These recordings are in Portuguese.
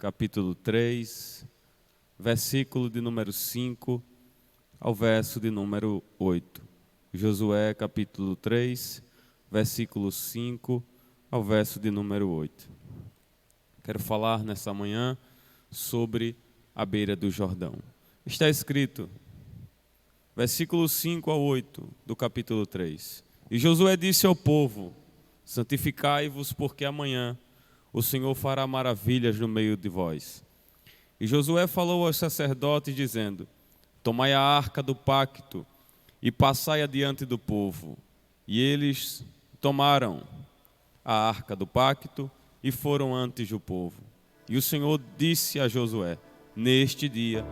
capítulo 3, versículo de número 5 ao verso de número 8. Josué, capítulo 3, versículo 5 ao verso de número 8. Quero falar nessa manhã sobre a beira do Jordão. Está escrito, versículo 5 ao 8 do capítulo 3. E Josué disse ao povo: santificai-vos, porque amanhã o Senhor fará maravilhas no meio de vós. E Josué falou aos sacerdotes, dizendo: tomai a arca do pacto e passai adiante do povo. E eles tomaram a arca do pacto e foram antes do povo. E o Senhor disse a Josué: neste dia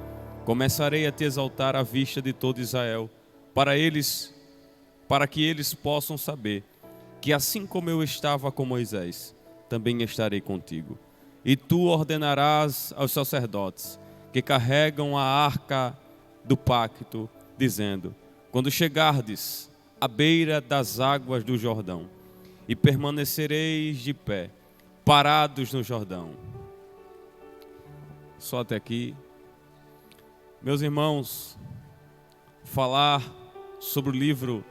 começarei a te exaltar à vista de todo Israel, para que eles possam saber que assim como eu estava com Moisés, também estarei contigo. E tu ordenarás aos sacerdotes que carregam a arca do pacto, dizendo: quando chegardes à beira das águas do Jordão, e permanecereis de pé, parados no Jordão. Só até aqui. Meus irmãos, falar sobre o livro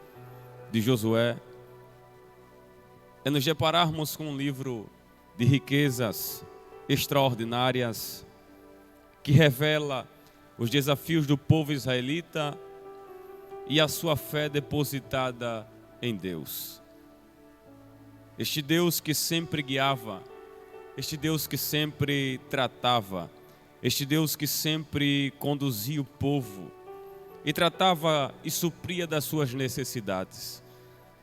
de Josué é nos depararmos com um livro de riquezas extraordinárias que revela os desafios do povo israelita e a sua fé depositada em Deus. Este Deus que sempre guiava, este Deus que sempre tratava, este Deus que sempre conduzia o povo e tratava e supria das suas necessidades.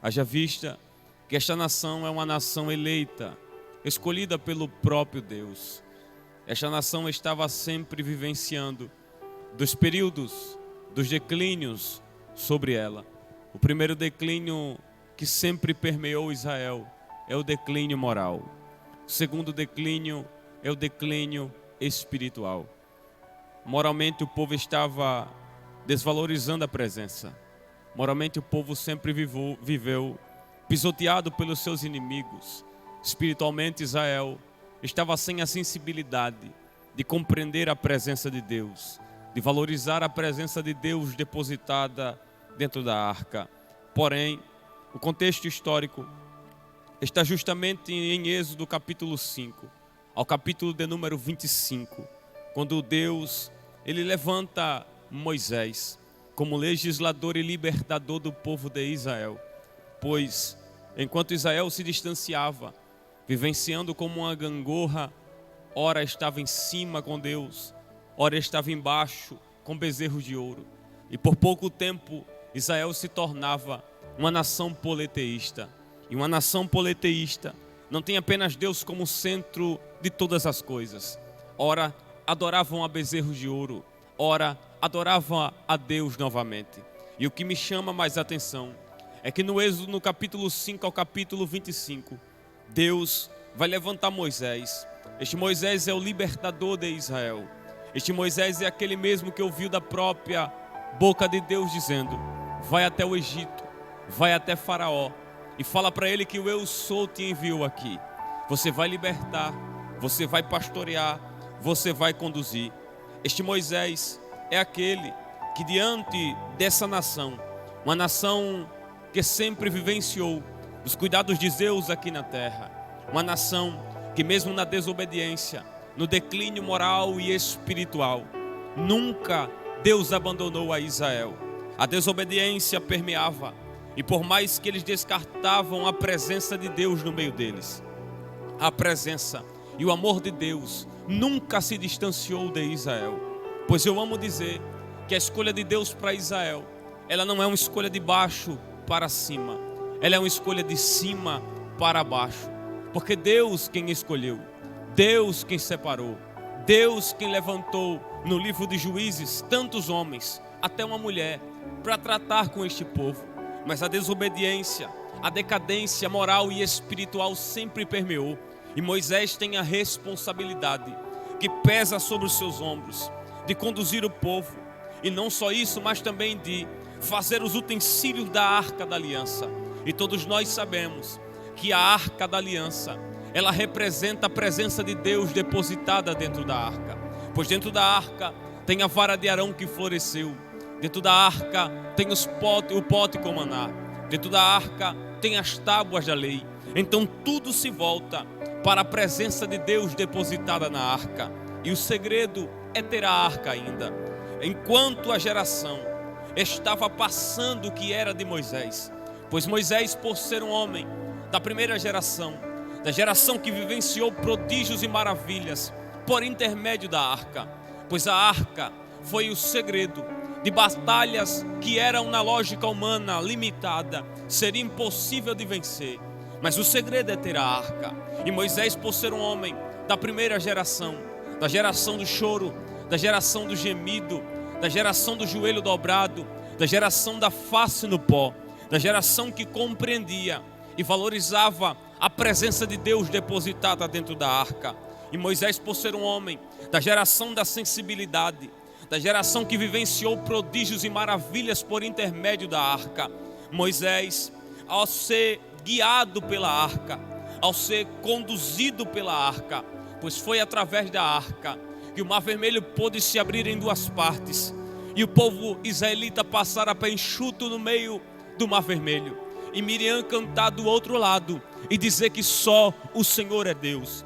Haja vista que esta nação é uma nação eleita, escolhida pelo próprio Deus. Esta nação estava sempre vivenciando dos períodos, dos declínios sobre ela. O primeiro declínio que sempre permeou Israel é o declínio moral. O segundo declínio é o declínio espiritual. Moralmente o povo estava desvalorizando a presença. Moralmente o povo sempre viveu pisoteado pelos seus inimigos. Espiritualmente Israel estava sem a sensibilidade de compreender a presença de Deus, de valorizar a presença de Deus depositada dentro da arca. Porém, o contexto histórico está justamente em Êxodo capítulo 5, ao capítulo de número 25, quando Deus ele levanta Moisés como legislador e libertador do povo de Israel. Pois, enquanto Israel se distanciava, vivenciando como uma gangorra, ora estava em cima com Deus, ora estava embaixo com bezerros de ouro. E por pouco tempo, Israel se tornava uma nação politeísta. E uma nação politeísta não tem apenas Deus como centro de todas as coisas. Ora, adoravam a bezerros de ouro, ora, adoravam a Deus novamente. E o que me chama mais atenção é que no Êxodo, no capítulo 5 ao capítulo 25, Deus vai levantar Moisés. Este Moisés é o libertador de Israel. Este Moisés é aquele mesmo que ouviu da própria boca de Deus dizendo: vai até o Egito, vai até Faraó e fala para ele que o Eu Sou te enviou aqui. Você vai libertar, você vai pastorear, você vai conduzir. Este Moisés é aquele que diante dessa nação, uma nação que sempre vivenciou os cuidados de Deus aqui na terra, uma nação que mesmo na desobediência, no declínio moral e espiritual, nunca Deus abandonou a Israel. A desobediência permeava, e por mais que eles descartavam a presença de Deus no meio deles, a presença e o amor de Deus nunca se distanciou de Israel. Pois eu amo dizer que a escolha de Deus para Israel, ela não é uma escolha de baixo para cima, ela é uma escolha de cima para baixo, porque Deus quem escolheu, Deus quem separou, Deus quem levantou no livro de Juízes tantos homens, até uma mulher, para tratar com este povo. Mas a desobediência, a decadência moral e espiritual sempre permeou, e Moisés tem a responsabilidade que pesa sobre os seus ombros de conduzir o povo, e não só isso, mas também de fazer os utensílios da Arca da Aliança. E todos nós sabemos que a Arca da Aliança ela representa a presença de Deus depositada dentro da arca. Pois dentro da arca tem a vara de Arão que floresceu. Dentro da arca tem o pote com maná. Dentro da arca tem as tábuas da lei. Então tudo se volta para a presença de Deus depositada na arca. E o segredo é ter a arca ainda. Enquanto a geração estava passando o que era de Moisés. Pois Moisés, por ser um homem da primeira geração, da geração que vivenciou prodígios e maravilhas por intermédio da arca. Pois a arca foi o segredo de batalhas que eram na lógica humana limitada, seria impossível de vencer. Mas o segredo é ter a arca. E Moisés, por ser um homem da primeira geração, da geração do choro, da geração do gemido, da geração do joelho dobrado, da geração da face no pó, da geração que compreendia e valorizava a presença de Deus depositada dentro da arca. E Moisés, por ser um homem da geração da sensibilidade, da geração que vivenciou prodígios e maravilhas por intermédio da arca, Moisés, ao ser guiado pela arca, ao ser conduzido pela arca, pois foi através da arca que o mar vermelho pôde se abrir em duas partes e o povo israelita passar a pé enxuto no meio do mar vermelho, e Miriam cantar do outro lado e dizer que só o Senhor é Deus.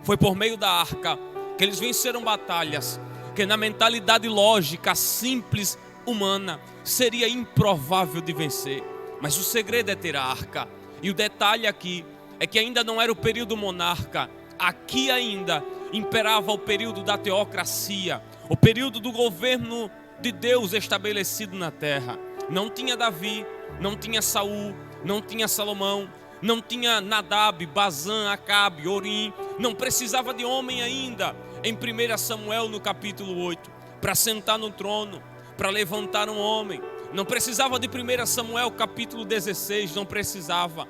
Foi por meio da arca que eles venceram batalhas que na mentalidade lógica simples humana seria improvável de vencer. Mas o segredo é ter a arca. E o detalhe aqui é que ainda não era o período monarca. Aqui ainda imperava o período da teocracia, o período do governo de Deus estabelecido na terra. Não tinha Davi, não tinha Saul, não tinha Salomão, não tinha Nadab, Bazã, Acabe, Orim. Não precisava de homem ainda em 1 Samuel no capítulo 8 para sentar no trono, para levantar um homem. Não precisava de 1 Samuel capítulo 16, não precisava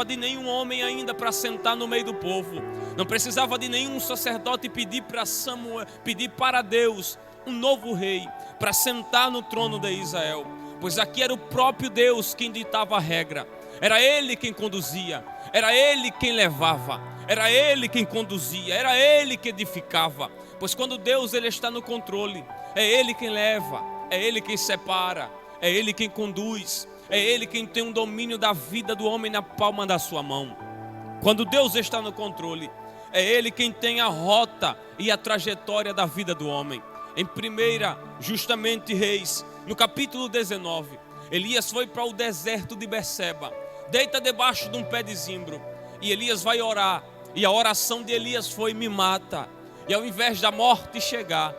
de nenhum homem ainda para sentar no meio do povo. Não precisava de nenhum sacerdote pedir para Deus um novo rei para sentar no trono de Israel. Pois aqui era o próprio Deus quem ditava a regra. Era Ele quem conduzia, era Ele quem levava, era Ele quem conduzia, era Ele que edificava. Pois quando Deus ele está no controle, é Ele quem leva, é Ele quem separa, é Ele quem conduz, é Ele quem tem um domínio da vida do homem na palma da sua mão. Quando Deus está no controle, é Ele quem tem a rota e a trajetória da vida do homem. Em 1 justamente Reis, no capítulo 19, Elias foi para o deserto de Berseba, deita debaixo de um pé de zimbro, e Elias vai orar, e a oração de Elias foi: me mata. E ao invés da morte chegar,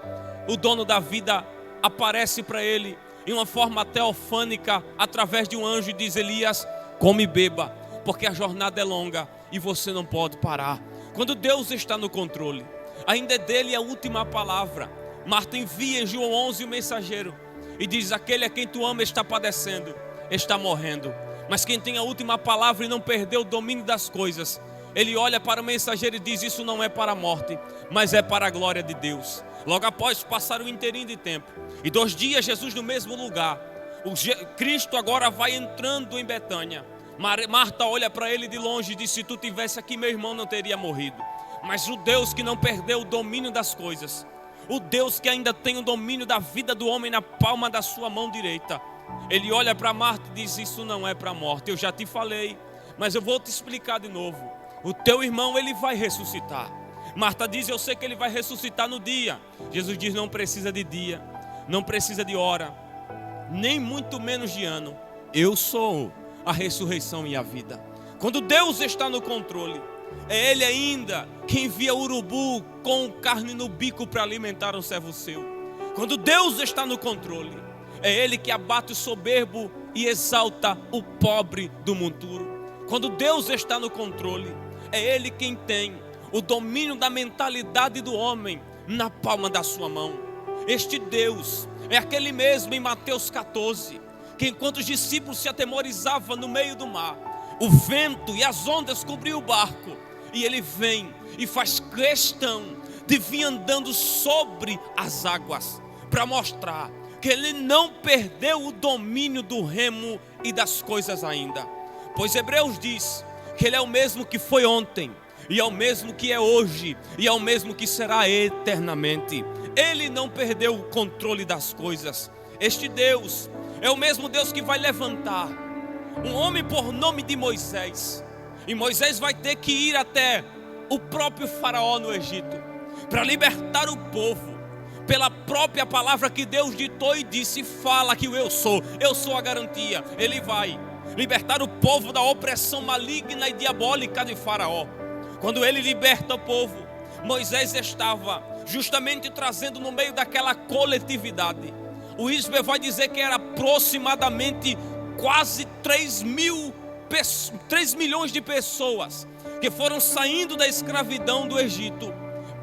o dono da vida aparece para ele em uma forma teofânica, através de um anjo, e diz: Elias, come e beba, porque a jornada é longa e você não pode parar. Quando Deus está no controle, ainda é dele a última palavra. Marta envia em João 11 o mensageiro e diz: aquele a quem tu ama está padecendo, está morrendo. Mas quem tem a última palavra e não perdeu o domínio das coisas, ele olha para o mensageiro e diz: isso não é para a morte, mas é para a glória de Deus. Logo após passar um inteirinho de tempo, e 2 dias Jesus no mesmo lugar, Cristo agora vai entrando em Betânia. Marta olha para ele de longe e diz: se tu tivesse aqui, meu irmão não teria morrido. Mas o Deus que não perdeu o domínio das coisas, o Deus que ainda tem o domínio da vida do homem na palma da sua mão direita, ele olha para Marta e diz: isso não é para a morte, eu já te falei, mas eu vou te explicar de novo. O teu irmão, ele vai ressuscitar. Marta diz: eu sei que ele vai ressuscitar no dia. Jesus diz: não precisa de dia, não precisa de hora, nem muito menos de ano. Eu sou a ressurreição e a vida. Quando Deus está no controle, é Ele ainda que envia urubu com carne no bico para alimentar um servo seu. Quando Deus está no controle, é Ele que abate o soberbo e exalta o pobre do monturo. Quando Deus está no controle, é Ele quem tem o domínio da mentalidade do homem na palma da sua mão. Este Deus é aquele mesmo em Mateus 14, que enquanto os discípulos se atemorizavam no meio do mar, o vento e as ondas cobriam o barco, e Ele vem e faz questão de vir andando sobre as águas, para mostrar que Ele não perdeu o domínio do remo e das coisas ainda. Pois Hebreus diz que Ele é o mesmo que foi ontem, e é o mesmo que é hoje, e é o mesmo que será eternamente. Ele não perdeu o controle das coisas. Este Deus é o mesmo Deus que vai levantar um homem por nome de Moisés. E Moisés vai ter que ir até o próprio faraó no Egito, para libertar o povo, pela própria palavra que Deus ditou e disse: fala que eu sou a garantia. Ele vai libertar o povo da opressão maligna e diabólica de faraó. Quando ele liberta o povo, Moisés estava justamente trazendo no meio daquela coletividade. O Isber vai dizer que era aproximadamente quase 3 milhões de pessoas que foram saindo da escravidão do Egito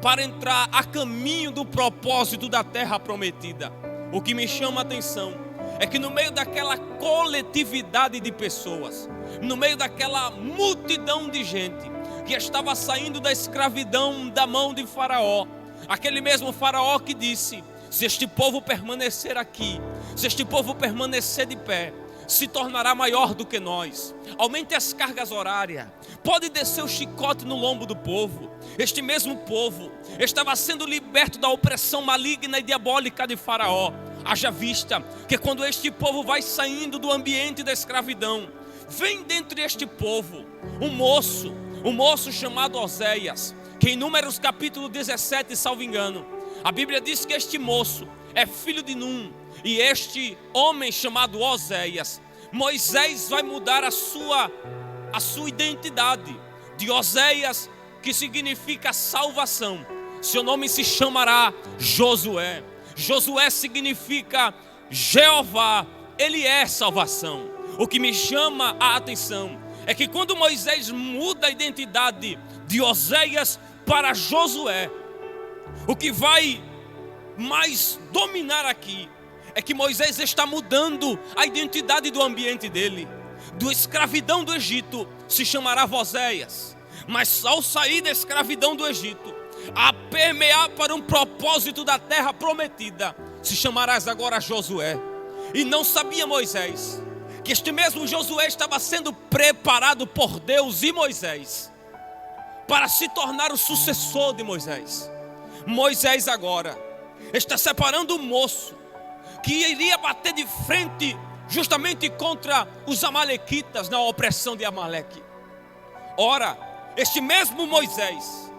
para entrar a caminho do propósito da terra prometida. O que me chama a atenção é que no meio daquela coletividade de pessoas, no meio daquela multidão de gente que estava saindo da escravidão da mão de Faraó, aquele mesmo Faraó que disse: se este povo permanecer aqui, se este povo permanecer de pé, se tornará maior do que nós. Aumente as cargas horárias, pode descer o chicote no lombo do povo. Este mesmo povo estava sendo liberto da opressão maligna e diabólica de Faraó. Haja vista que quando este povo vai saindo do ambiente da escravidão, vem dentre este povo um moço chamado Oséias, que em Números capítulo 17, salvo engano, a Bíblia diz que este moço é filho de Num. E este homem chamado Oséias, Moisés vai mudar a sua identidade de Oséias, que significa salvação. Seu nome se chamará Josué. Josué significa Jeová, Ele é salvação. O que me chama a atenção é que quando Moisés muda a identidade de Oséias para Josué, o que vai mais dominar aqui é que Moisés está mudando a identidade do ambiente dele. Do escravidão do Egito se chamará Oséias, mas ao sair da escravidão do Egito, a permear para um propósito da terra prometida, se chamarás agora Josué. E não sabia Moisés que este mesmo Josué estava sendo preparado por Deus e Moisés para se tornar o sucessor de Moisés. Moisés agora está separando um moço que iria bater de frente justamente contra os amalequitas na opressão de Amaleque. Ora, este mesmo Moisés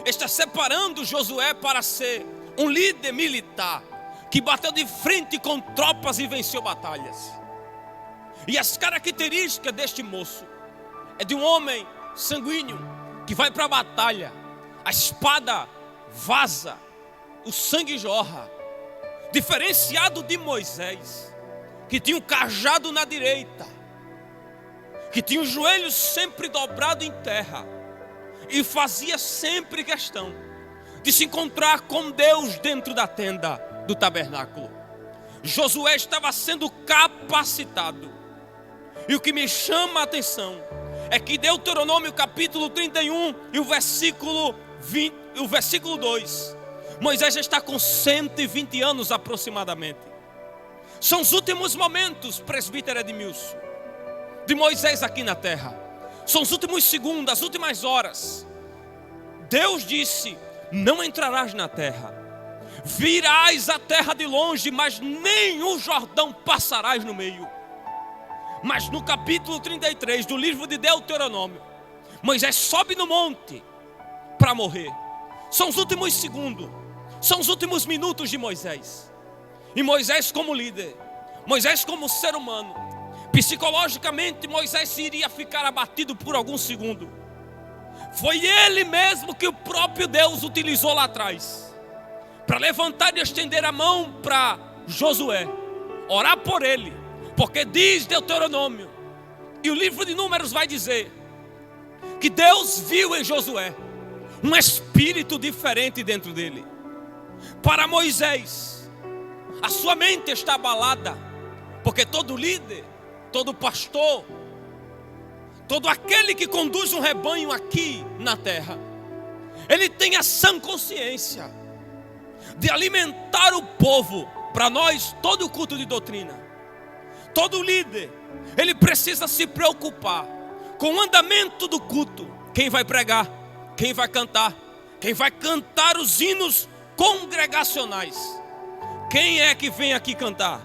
está separando Josué para ser um líder militar que bateu de frente com tropas e venceu batalhas. E as características deste moço é de um homem sanguíneo que vai para a batalha, a espada vaza, o sangue jorra. Diferenciado de Moisés, que tinha um cajado na direita, que tinha os joelhos sempre dobrados em terra, e fazia sempre questão de se encontrar com Deus dentro da tenda do tabernáculo. Josué estava sendo capacitado. E o que me chama a atenção é que Deuteronômio capítulo 31 e o versículo 2, Moisés já está com 120 anos aproximadamente. São os últimos momentos, presbítero Edmilson, de Moisés aqui na terra. São os últimos segundos, as últimas horas. Deus disse: não entrarás na terra, virás a terra de longe, mas nem o Jordão passarás no meio. Mas no capítulo 33 do livro de Deuteronômio, Moisés sobe no monte para morrer. São os últimos segundos, são os últimos minutos de Moisés. E Moisés como líder, Moisés como ser humano, psicologicamente Moisés iria ficar abatido por algum segundo. Foi ele mesmo que o próprio Deus utilizou lá atrás para levantar e estender a mão para Josué, orar por ele, porque diz Deuteronômio e o livro de Números vai dizer que Deus viu em Josué um espírito diferente dentro dele. Para Moisés, a sua mente está abalada, porque todo líder, todo pastor, todo aquele que conduz um rebanho aqui na terra, ele tem a sã consciência de alimentar o povo. Para nós, todo culto de doutrina, todo líder, ele precisa se preocupar com o andamento do culto, quem vai pregar, quem vai cantar os hinos congregacionais. Quem é que vem aqui cantar?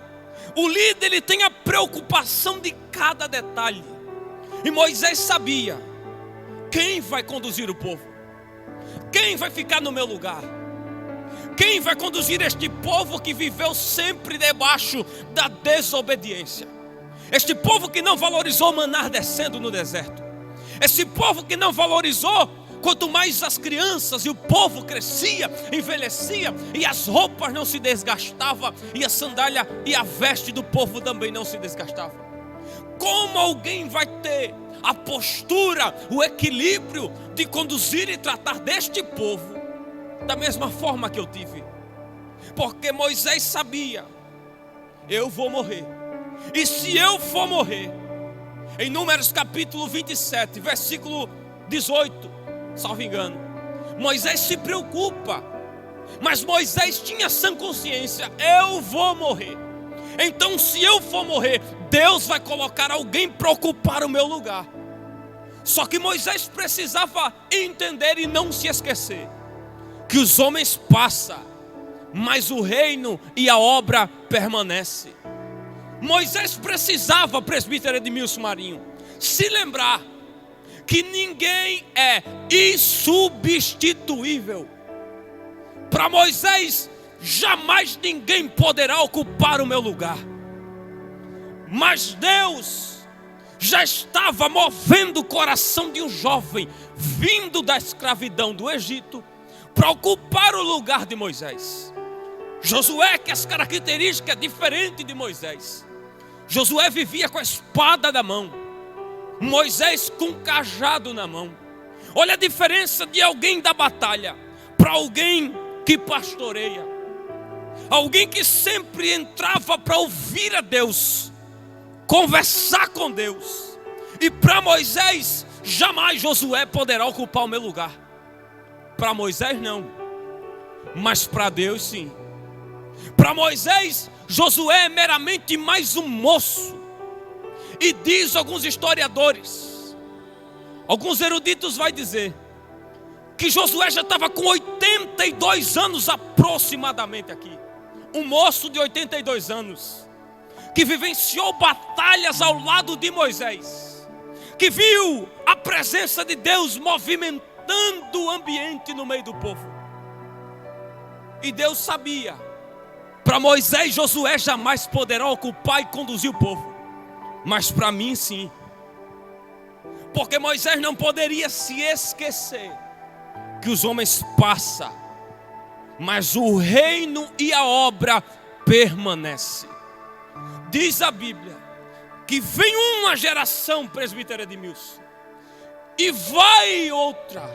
O líder, ele tem a preocupação de cada detalhe. E Moisés sabia quem vai conduzir o povo, quem vai ficar no meu lugar, quem vai conduzir este povo que viveu sempre debaixo da desobediência, este povo que não valorizou o maná descendo no deserto, esse povo que não valorizou, quanto mais as crianças e o povo crescia, envelhecia, e as roupas não se desgastavam, e a sandália e a veste do povo também não se desgastavam. Como alguém vai ter a postura, o equilíbrio de conduzir e tratar deste povo da mesma forma que eu tive? Porque Moisés sabia, eu vou morrer, e se eu for morrer, em Números capítulo 27, versículo 18, salvo engano, Moisés se preocupa, mas Moisés tinha sã consciência, eu vou morrer. Então se eu for morrer, Deus vai colocar alguém para ocupar o meu lugar. Só que Moisés precisava entender e não se esquecer que os homens passam, mas o reino e a obra permanecem. Moisés precisava, presbítero Edmilson Marinho, se lembrar que ninguém é insubstituível. Para Moisés, jamais ninguém poderá ocupar o meu lugar. Mas Deus já estava movendo o coração de um jovem vindo da escravidão do Egito para ocupar o lugar de Moisés. Josué, que as características diferentes de Moisés. Josué vivia com a espada na mão, Moisés com o cajado na mão. Olha a diferença de alguém da batalha para alguém que pastoreia, alguém que sempre entrava para ouvir a Deus, conversar com Deus. E para Moisés, jamais Josué poderá ocupar o meu lugar. Para Moisés não, mas para Deus sim. Para Moisés, Josué é meramente mais um moço. E diz alguns historiadores, alguns eruditos vai dizer, que Josué já estava com 82 anos aproximadamente aqui. Um moço de 82 anos, que vivenciou batalhas ao lado de Moisés, que viu a presença de Deus movimentando o ambiente no meio do povo. E Deus sabia, para Moisés, Josué jamais poderá ocupar e conduzir o povo, mas para mim sim. Porque Moisés não poderia se esquecer que os homens passam, mas o reino e a obra permanecem. Diz a Bíblia que vem uma geração, presbítero Edmilson, e vai outra,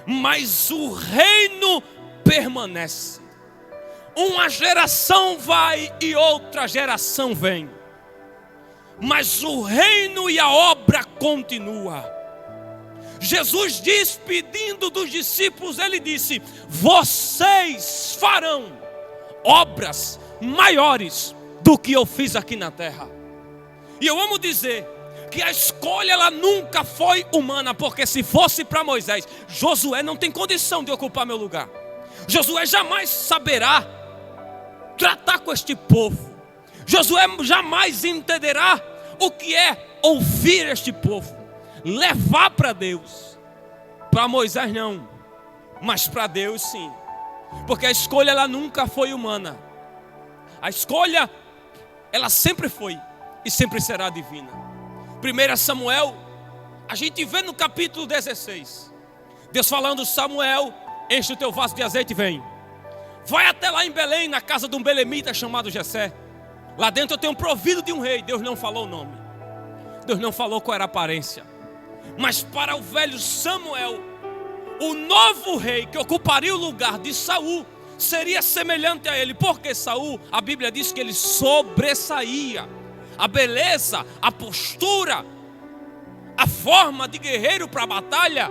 mas o reino permanece. Uma geração vai e outra geração vem, mas o reino e a obra continua. Jesus despedindo dos discípulos, ele disse: vocês farão obras maiores do que eu fiz aqui na terra. E eu amo dizer que a escolha ela nunca foi humana, porque se fosse para Moisés, Josué não tem condição de ocupar meu lugar. Josué jamais saberá tratar com este povo. Josué jamais entenderá o que é ouvir este povo, levar para Deus. Para Moisés não, mas para Deus sim, porque a escolha ela nunca foi humana. A escolha ela sempre foi e sempre será divina. 1 Samuel, a gente vê no capítulo 16, Deus falando: Samuel, enche o teu vaso de azeite e vem. Vai até lá em Belém, na casa de um belemita chamado Jessé. Lá dentro eu tenho provido de um rei. Deus não falou o nome, Deus não falou qual era a aparência, mas para o velho Samuel, o novo rei que ocuparia o lugar de Saul seria semelhante a ele. Porque Saul, a Bíblia diz que ele sobressaía. A beleza, a postura, a forma de guerreiro para a batalha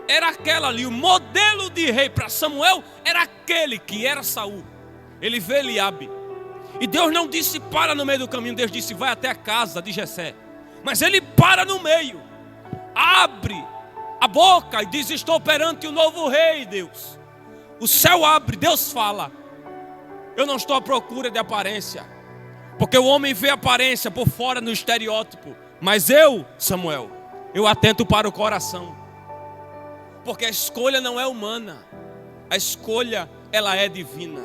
era aquela ali. O modelo de rei para Samuel era aquele que era Saul. Ele vê Eliabe, e Deus não disse para no meio do caminho. Deus disse: vai até a casa de Jessé. Mas ele para no meio, abre a boca e diz: estou perante o novo rei, Deus. O céu abre, Deus fala: eu não estou à procura de aparência, porque o homem vê aparência por fora no estereótipo, mas eu, Samuel, eu atento para o coração. Porque a escolha não é humana, a escolha ela é divina.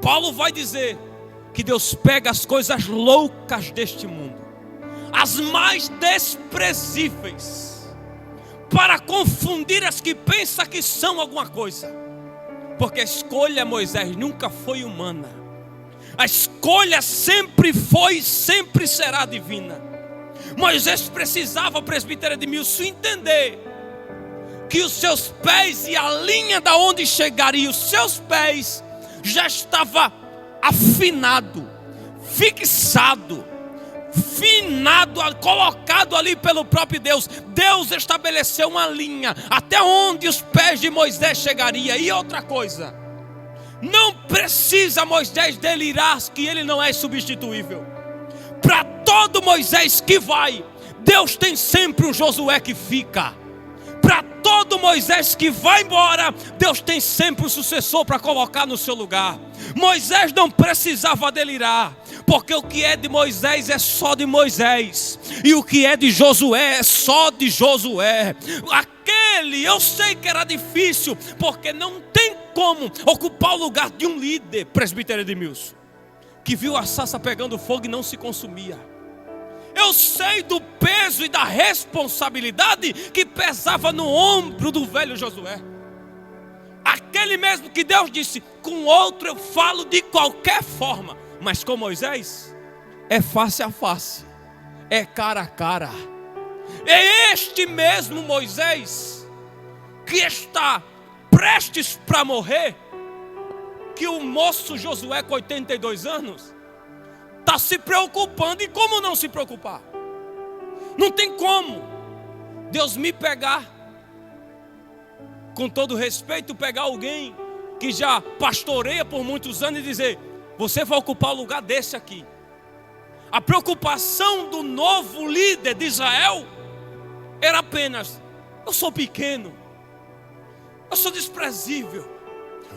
Paulo vai dizer que Deus pega as coisas loucas deste mundo, as mais desprezíveis, para confundir as que pensam que são alguma coisa. Porque a escolha, Moisés, nunca foi humana. A escolha sempre foi e sempre será divina. Moisés precisava, presbítero Edmilson, entender que os seus pés e a linha da onde chegaria os seus pés já estava afinado, fixado, finado, colocado ali pelo próprio Deus. Deus estabeleceu uma linha até onde os pés de Moisés chegariam. E outra coisa, não precisa Moisés delirar que ele não é substituível. Para todo Moisés que vai, Deus tem sempre um Josué que fica. Para todo Moisés que vai embora, Deus tem sempre um sucessor para colocar no seu lugar. Moisés não precisava delirar, porque o que é de Moisés é só de Moisés, e o que é de Josué é só de Josué. Aquele, eu sei que era difícil, porque não tem como ocupar o lugar de um líder, presbítero Edmilson, que viu a sarça pegando fogo e não se consumia. Eu sei do peso e da responsabilidade que pesava no ombro do velho Josué. Aquele mesmo que Deus disse: com outro eu falo de qualquer forma, mas com Moisés é face a face, é cara a cara. É este mesmo Moisés que está prestes para morrer, que o moço Josué com 82 anos está se preocupando. E como não se preocupar? Não tem como Deus me pegar, com todo respeito, pegar alguém que já pastoreia por muitos anos e dizer: você vai ocupar o lugar desse aqui. A preocupação do novo líder de Israel era apenas: eu sou pequeno, eu sou desprezível.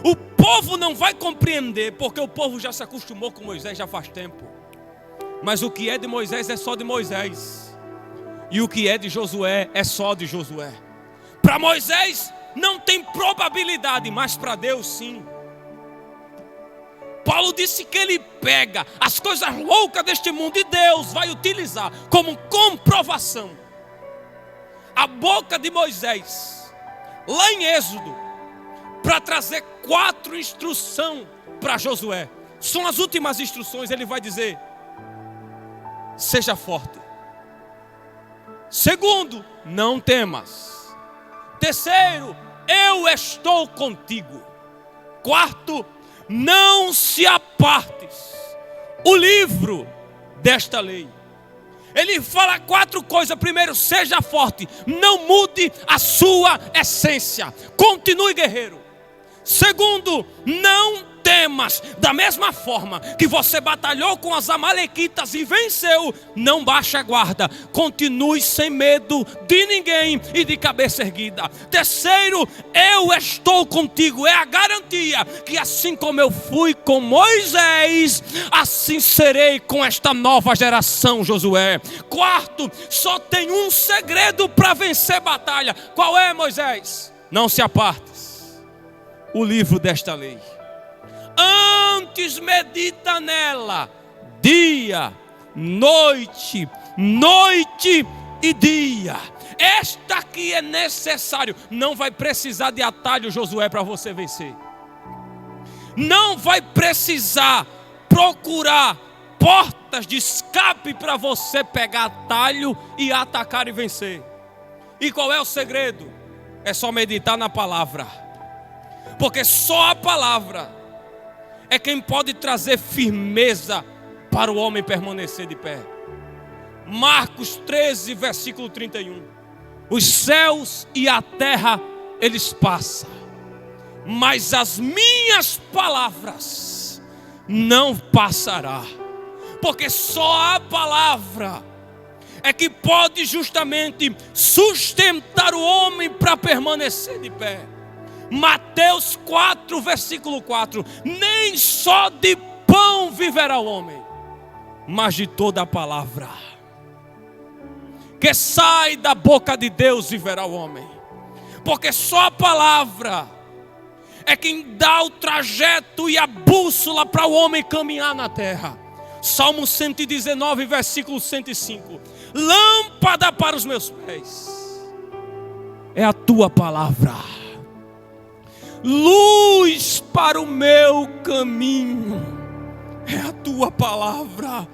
O povo não vai compreender, porque o povo já se acostumou com Moisés já faz tempo. Mas o que é de Moisés é só de Moisés, e o que é de Josué é só de Josué. Para Moisés não tem probabilidade, mas para Deus sim. Paulo disse que ele pega as coisas loucas deste mundo e Deus vai utilizar como comprovação a boca de Moisés, lá em Êxodo, para trazer 4 instruções para Josué. São as últimas instruções. Ele vai dizer: seja forte. Segundo, não temas. Terceiro, eu estou contigo. Quarto, não se apartes o livro desta lei. Ele fala 4 coisas. Primeiro, seja forte, não mude a sua essência, continue guerreiro. Segundo, não temas. Da mesma forma que você batalhou com as amalequitas e venceu, não baixe a guarda, continue sem medo de ninguém e de cabeça erguida. Terceiro, eu estou contigo. É a garantia que assim como eu fui com Moisés, assim serei com esta nova geração, Josué. Quarto, só tem um segredo para vencer batalha. Qual é, Moisés? Não se apartes o livro desta lei. Antes medita nela dia, noite, noite e dia. Esta aqui é necessário. Não vai precisar de atalho, Josué, para você vencer. Não vai precisar procurar portas de escape para você pegar atalho e atacar e vencer. E qual é o segredo? É só meditar na palavra. Porque só a palavra é quem pode trazer firmeza para o homem permanecer de pé. Marcos 13, versículo 31. Os céus e a terra eles passam, mas as minhas palavras não passará. Porque só a palavra é que pode justamente sustentar o homem para permanecer de pé. Mateus 4, versículo 4: nem só de pão viverá o homem, mas de toda a palavra que sai da boca de Deus viverá o homem. Porque só a palavra é quem dá o trajeto e a bússola para o homem caminhar na terra. Salmo 119, versículo 105: lâmpada para os meus pés é a tua palavra, luz para o meu caminho é a tua palavra.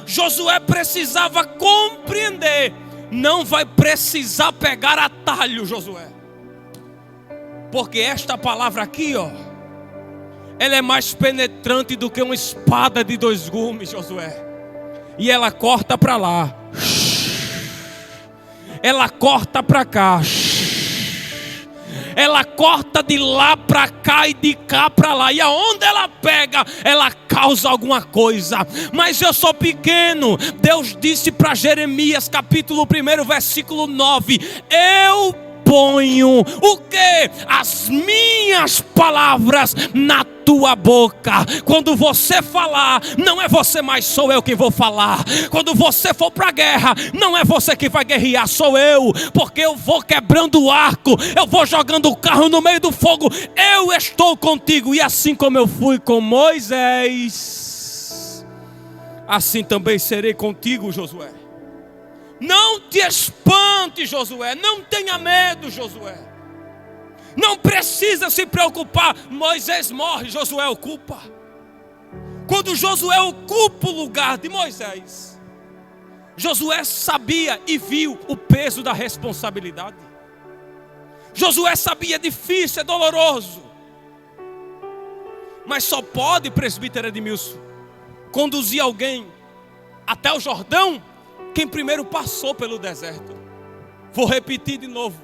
Josué precisava compreender: não vai precisar pegar atalho, Josué, porque esta palavra aqui, ó, ela é mais penetrante do que uma espada de 2 gumes, Josué. E ela corta para lá, ela corta para cá, ela corta de lá para cá e de cá para lá. E aonde ela pega, ela causa alguma coisa. Mas eu sou pequeno. Deus disse para Jeremias, capítulo 1, versículo 9: eu ponho o que? As minhas palavras na tua boca. Quando você falar, não é você mais, sou eu quem vou falar. Quando você for para a guerra, não é você que vai guerrear, sou eu. Porque eu vou quebrando o arco, eu vou jogando o carro no meio do fogo. Eu estou contigo. E assim como eu fui com Moisés, assim também serei contigo, Josué. Não te espante, Josué. Não tenha medo, Josué. Não precisa se preocupar. Moisés morre, Josué ocupa. Quando Josué ocupa o lugar de Moisés, Josué sabia e viu o peso da responsabilidade. Josué sabia: é difícil, é doloroso. Mas só pode, presbítero Edmilson, conduzir alguém até o Jordão quem primeiro passou pelo deserto. Vou repetir de novo: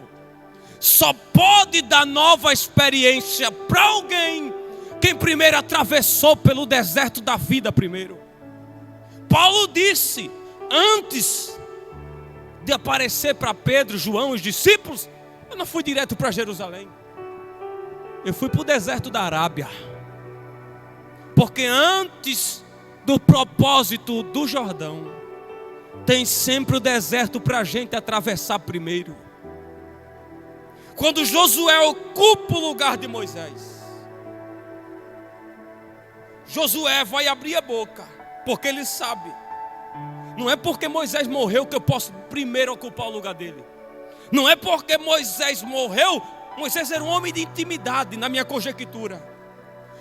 só pode dar nova experiência para alguém quem primeiro atravessou pelo deserto da vida primeiro. Paulo disse, antes de aparecer para Pedro, João, os discípulos: eu não fui direto para Jerusalém, eu fui para o deserto da Arábia. Porque antes do propósito do Jordão, tem sempre o deserto para a gente atravessar primeiro. Quando Josué ocupa o lugar de Moisés, Josué vai abrir a boca, porque ele sabe: não é porque Moisés morreu que eu posso primeiro ocupar o lugar dele. Não é porque Moisés morreu. Moisés era um homem de intimidade, na minha conjectura.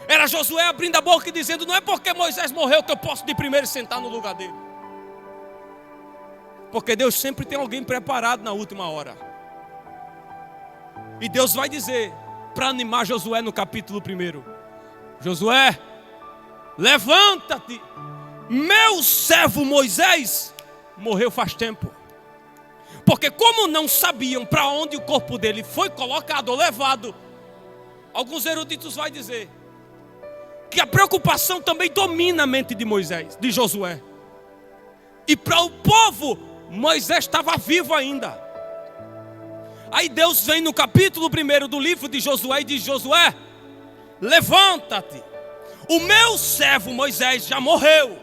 Era Josué abrindo a boca e dizendo: não é porque Moisés morreu que eu posso de primeiro sentar no lugar dele. Porque Deus sempre tem alguém preparado na última hora. E Deus vai dizer, para animar Josué no capítulo 1: Josué, levanta-te, meu servo Moisés morreu faz tempo. Porque como não sabiam para onde o corpo dele foi colocado ou levado, alguns eruditos vão dizer que a preocupação também domina a mente de Moisés, de Josué. E para o povo, Moisés estava vivo ainda. Aí Deus vem no capítulo 1 do livro de Josué e diz: Josué, levanta-te, o meu servo Moisés já morreu.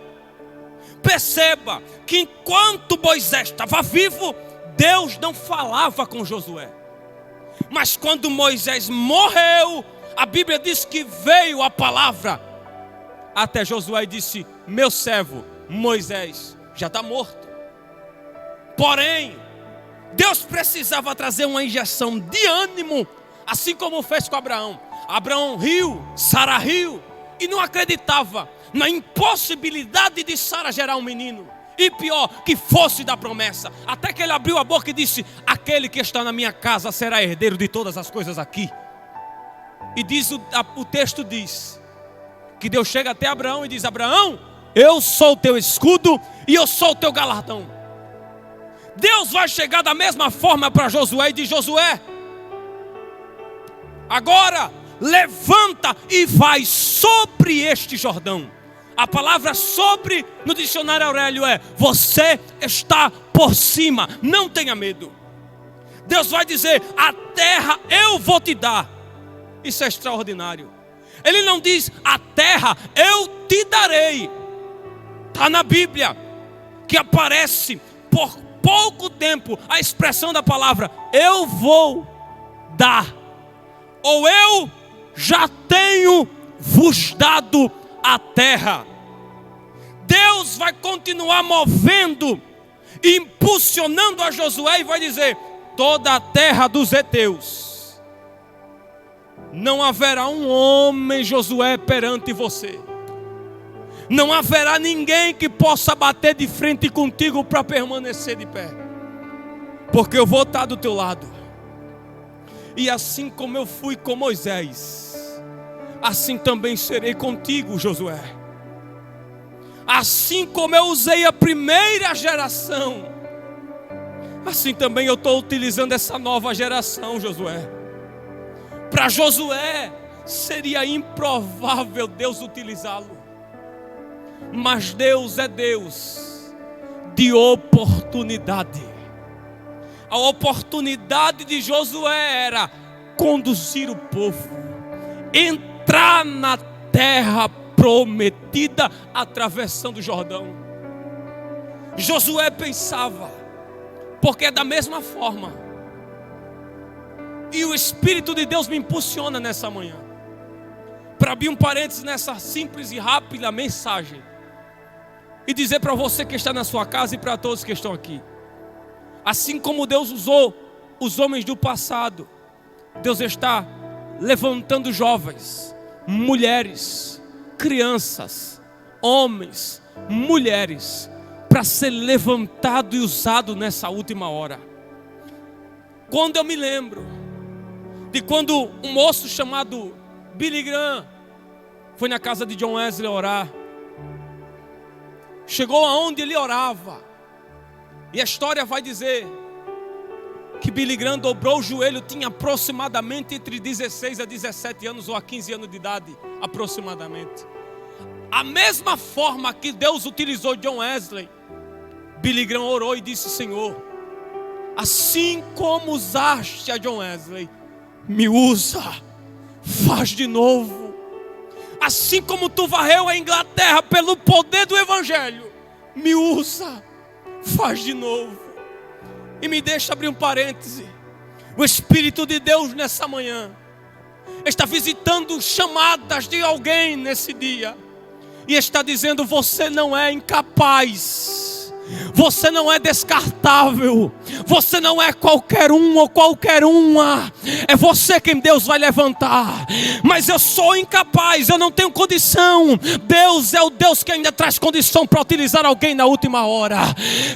Perceba que enquanto Moisés estava vivo, Deus não falava com Josué. Mas quando Moisés morreu, a Bíblia diz que veio a palavra até Josué e disse: meu servo Moisés já está morto. Porém, Deus precisava trazer uma injeção de ânimo, assim como fez com Abraão. Abraão riu, Sara riu, e não acreditava na impossibilidade de Sara gerar um menino. E pior, que fosse da promessa. Até que ele abriu a boca e disse: aquele que está na minha casa será herdeiro de todas as coisas aqui. E diz o texto diz que Deus chega até Abraão e diz: Abraão, eu sou o teu escudo e eu sou o teu galardão. Deus vai chegar da mesma forma para Josué e diz: Josué, agora levanta e vai sobre este Jordão. A palavra sobre no dicionário Aurélio é: você está por cima, não tenha medo. Deus vai dizer: a terra eu vou te dar. Isso é extraordinário. Ele não diz: a terra eu te darei. Está na Bíblia que aparece por pouco tempo a expressão da palavra eu vou dar, ou eu já tenho vos dado a terra. Deus vai continuar movendo, impulsionando a Josué e vai dizer: toda a terra dos heteus, não haverá um homem, Josué, perante você. Não haverá ninguém que possa bater de frente contigo para permanecer de pé, porque eu vou estar do teu lado. E assim como eu fui com Moisés, assim também serei contigo, Josué. Assim como eu usei a primeira geração, assim também eu estou utilizando essa nova geração, Josué. Para Josué seria improvável Deus utilizá-lo, mas Deus é Deus de oportunidade. A oportunidade de Josué era conduzir o povo, entrar na terra prometida, atravessando o Jordão. Josué pensava, porque é da mesma forma, e o Espírito de Deus me impulsiona nessa manhã, para abrir um parênteses nessa simples e rápida mensagem, e dizer para você que está na sua casa e para todos que estão aqui: assim como Deus usou os homens do passado, Deus está levantando jovens, mulheres, crianças, homens, mulheres, para ser levantado e usado nessa última hora. Quando eu me lembro de quando um moço chamado Billy Graham foi na casa de John Wesley orar, chegou aonde ele orava, e a história vai dizer que Billy Graham dobrou o joelho, tinha aproximadamente entre 16 a 17 anos ou a 15 anos de idade, aproximadamente. A mesma forma que Deus utilizou John Wesley, Billy Graham orou e disse: Senhor, assim como usaste a John Wesley, me usa, faz de novo. Assim como tu varreu a Inglaterra pelo poder do Evangelho, me usa, faz de novo. E me deixa abrir um parêntese: o Espírito de Deus nessa manhã está visitando chamadas de alguém nesse dia, e está dizendo: você não é incapaz, você não é descartável, você não é qualquer um ou qualquer uma, é você quem Deus vai levantar. Mas eu sou incapaz, eu não tenho condição. Deus é o Deus que ainda traz condição para utilizar alguém na última hora.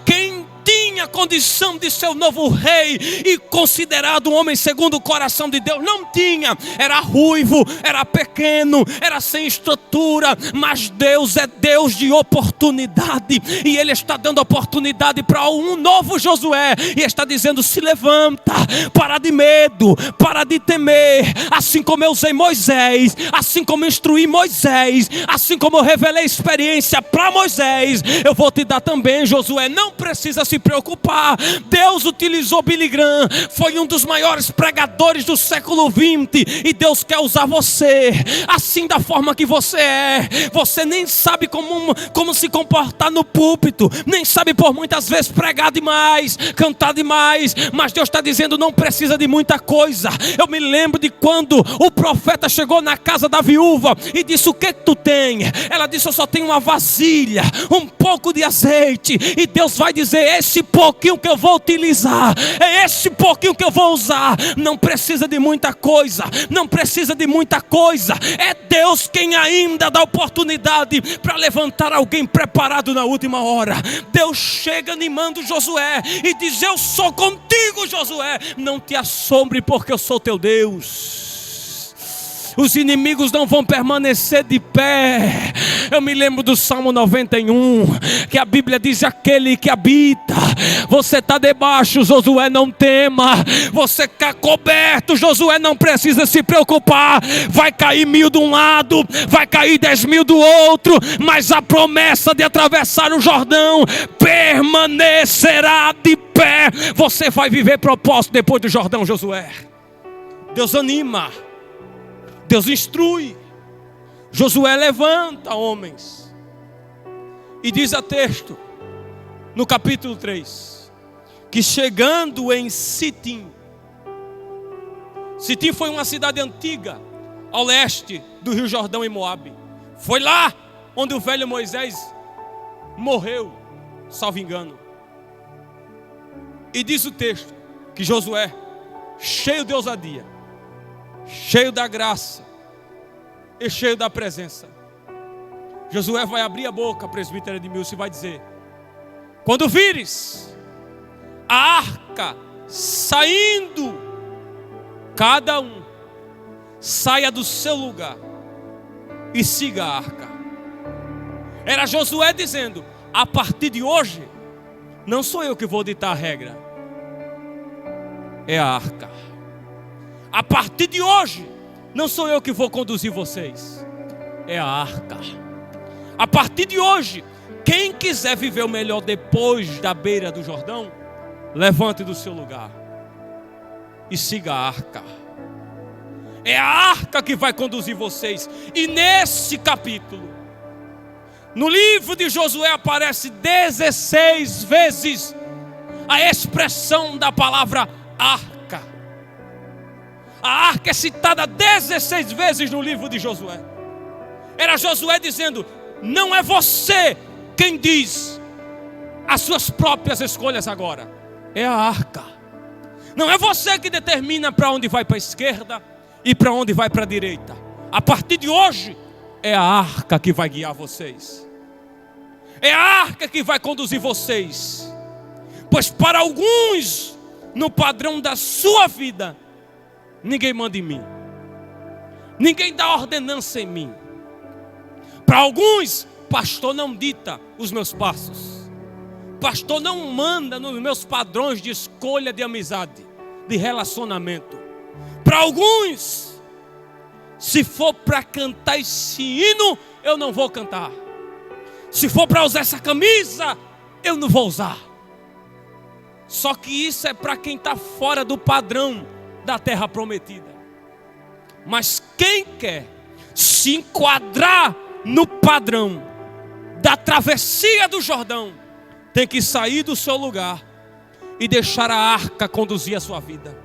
Quem tinha condição de ser o novo rei e considerado um homem segundo o coração de Deus, não tinha. Era ruivo, era pequeno, era sem estrutura, mas Deus é Deus de oportunidade, e Ele está dando oportunidade para um novo Josué, e está dizendo: se levanta, para de medo, para de temer. Assim como eu usei Moisés, assim como instruí Moisés, assim como eu revelei experiência para Moisés, eu vou te dar também, Josué. Não precisa se preocupar. Deus utilizou Billy Graham, foi um dos maiores pregadores do século 20, e Deus quer usar você, assim da forma que você é. Você nem sabe como se comportar no púlpito, nem sabe por muitas vezes pregar demais, cantar demais, mas Deus está dizendo: não precisa de muita coisa. Eu me lembro de quando o profeta chegou na casa da viúva e disse: o que tu tem? Ela disse: eu só tenho uma vasilha, um pouco de azeite. E Deus vai dizer: esse pouquinho que eu vou utilizar, é esse pouquinho que eu vou usar. Não precisa de muita coisa, não precisa de muita coisa. É Deus quem ainda dá oportunidade para levantar alguém preparado na última hora. Deus chega animando Josué e diz: eu sou contigo, Josué, não te assombre, porque eu sou teu Deus. os inimigos não vão permanecer de pé. Eu me lembro do Salmo 91, que a Bíblia diz: aquele que habita, você está debaixo, Josué, não tema. Você está coberto, Josué, não precisa se preocupar. Vai cair 1000 de um lado, vai cair 10.000 do outro, mas a promessa de atravessar o Jordão permanecerá de pé. Você vai viver propósito depois do Jordão, Josué. Deus anima, Deus instrui. Josué levanta homens, e diz a texto, no capítulo 3, que chegando em Sitim. Sitim foi uma cidade antiga, ao leste do rio Jordão em Moabe. Foi lá onde o velho Moisés morreu, salvo engano. E diz o texto que Josué, cheio de ousadia, cheio da graça e cheio da presença, Josué vai abrir a boca, presbítero Edmilson, e vai dizer: quando vires a arca saindo, cada um saia do seu lugar e siga a arca. Era Josué dizendo: a partir de hoje, não sou eu que vou ditar a regra, é a arca. A partir de hoje, não sou eu que vou conduzir vocês, é a arca. A partir de hoje, quem quiser viver o melhor depois da beira do Jordão, levante do seu lugar e siga a arca. É a arca que vai conduzir vocês. E nesse capítulo, no livro de Josué, aparece 16 vezes a expressão da palavra arca. A arca é citada 16 vezes no livro de Josué. Era Josué dizendo: não é você quem diz as suas próprias escolhas agora, é a arca. Não é você que determina para onde vai para a esquerda e para onde vai para a direita. A partir de hoje, é a arca que vai guiar vocês. É a arca que vai conduzir vocês. Pois para alguns, no padrão da sua vida, ninguém manda em mim, ninguém dá ordenança em mim. Para alguns, pastor não dita os meus passos, pastor não manda nos meus padrões de escolha de amizade, de relacionamento. Para alguns, se for para cantar esse hino, eu não vou cantar. Se for para usar essa camisa, eu não vou usar. Só que isso é para quem está fora do padrão da terra prometida. Mas quem quer se enquadrar no padrão da travessia do Jordão, tem que sair do seu lugar e deixar a arca conduzir a sua vida.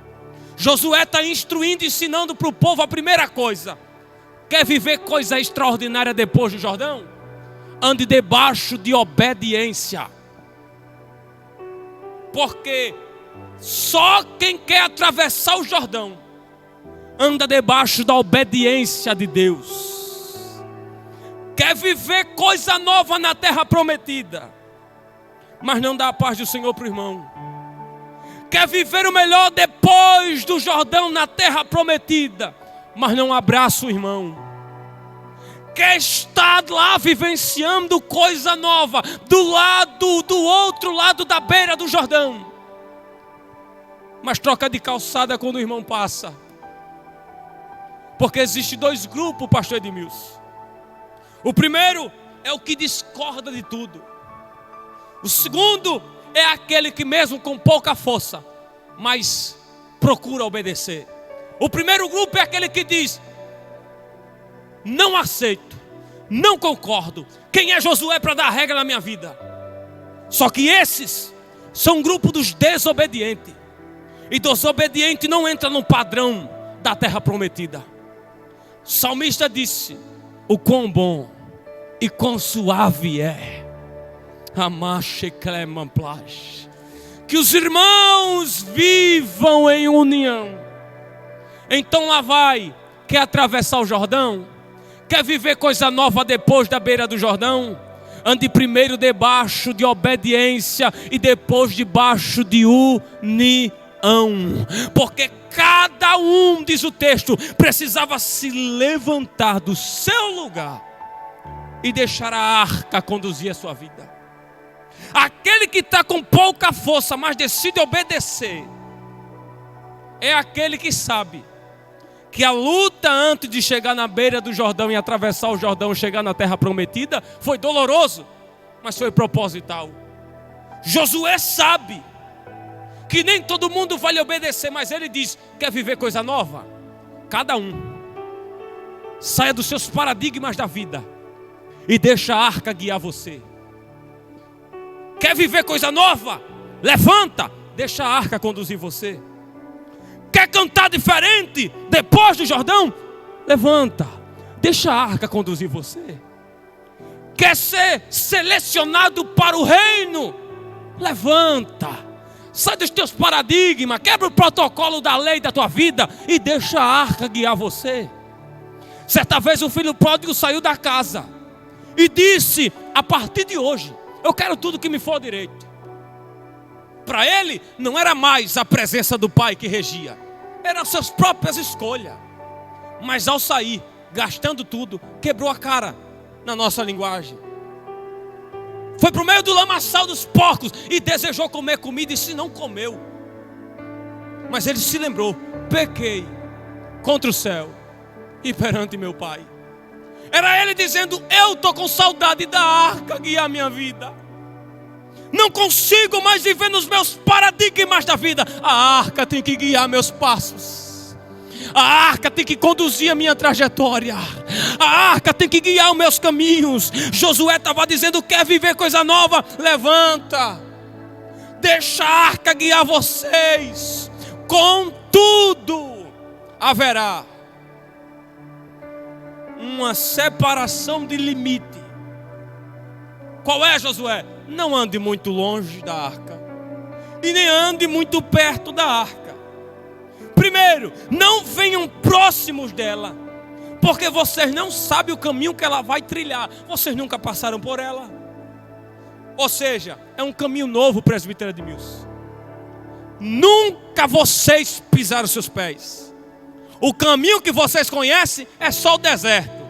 Josué está instruindo e ensinando para o povo a primeira coisa: quer viver coisa extraordinária depois do Jordão? Ande debaixo de obediência. Porque só quem quer atravessar o Jordão anda debaixo da obediência de Deus. Quer viver coisa nova na terra prometida, mas não dá a paz do Senhor para o irmão. Quer viver o melhor depois do Jordão na terra prometida, mas não abraça o irmão. Quer estar lá vivenciando coisa nova do outro lado da beira do Jordão, mas troca de calçada quando o irmão passa. Porque existe dois grupos, pastor Edmilson. O primeiro é o que discorda de tudo. O segundo é aquele que mesmo com pouca força, mas procura obedecer. O primeiro grupo é aquele que diz: não aceito, não concordo. Quem é Josué para dar regra na minha vida? Só que esses são um grupo dos desobedientes. E desobediente não entra no padrão da terra prometida. O salmista disse: o quão bom e quão suave é que os irmãos vivam em união. Então lá vai, quer atravessar o Jordão? Quer viver coisa nova depois da beira do Jordão? Ande primeiro debaixo de obediência e depois debaixo de união. Porque cada um, diz o texto, precisava se levantar do seu lugar e deixar a arca conduzir a sua vida. Aquele que está com pouca força, mas decide obedecer, é aquele que sabe que a luta antes de chegar na beira do Jordão e atravessar o Jordão, chegar na terra prometida, foi doloroso, mas foi proposital. Josué sabe que nem todo mundo vai lhe obedecer, mas ele diz: quer viver coisa nova? Cada um saia dos seus paradigmas da vida e deixa a arca guiar você. Quer viver coisa nova? Levanta, deixa a arca conduzir você. Quer cantar diferente depois do Jordão? Levanta, deixa a arca conduzir você. Quer ser selecionado para o reino? Levanta, sai dos teus paradigmas, quebra o protocolo da lei da tua vida e deixa a arca guiar você. Certa vez o filho pródigo saiu da casa e disse: a partir de hoje eu quero tudo que me for direito. Para ele não era mais a presença do pai que regia, eram suas próprias escolhas. Mas ao sair, gastando tudo, quebrou a cara, na nossa linguagem. Foi para o meio do lamaçal dos porcos e desejou comer comida e se não comeu. Mas ele se lembrou: pequei contra o céu e perante meu pai. Era ele dizendo: eu estou com saudade da arca guiar a minha vida. Não consigo mais viver nos meus paradigmas da vida. A arca tem que guiar meus passos. A arca tem que conduzir a minha trajetória. A arca tem que guiar os meus caminhos. Josué estava dizendo: quer viver coisa nova? Levanta, deixa a arca guiar vocês. Contudo, haverá uma separação de limite. Qual é, Josué? Não ande muito longe da arca e nem ande muito perto da arca. Primeiro, não venham próximos dela, porque vocês não sabem o caminho que ela vai trilhar. Vocês nunca passaram por ela. Ou seja, é um caminho novo, presbítero Edmilson. Nunca vocês pisaram seus pés. O caminho que vocês conhecem é só o deserto.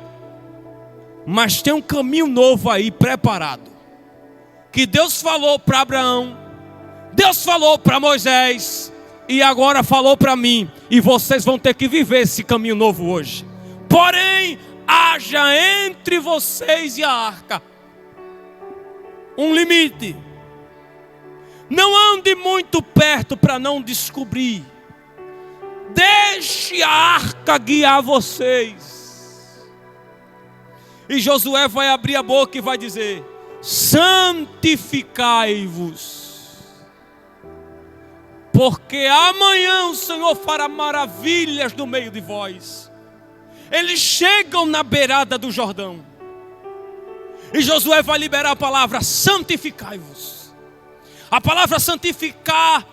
Mas tem um caminho novo aí preparado, que Deus falou para Abraão, Deus falou para Moisés e agora falou para mim. E vocês vão ter que viver esse caminho novo hoje. Porém, haja entre vocês e a arca um limite. Não ande muito perto para não descobrir. Deixe a arca guiar vocês. E Josué vai abrir a boca e vai dizer: santificai-vos, porque amanhã o Senhor fará maravilhas no meio de vós. Eles chegam na beirada do Jordão e Josué vai liberar a palavra santificai-vos. A palavra santificar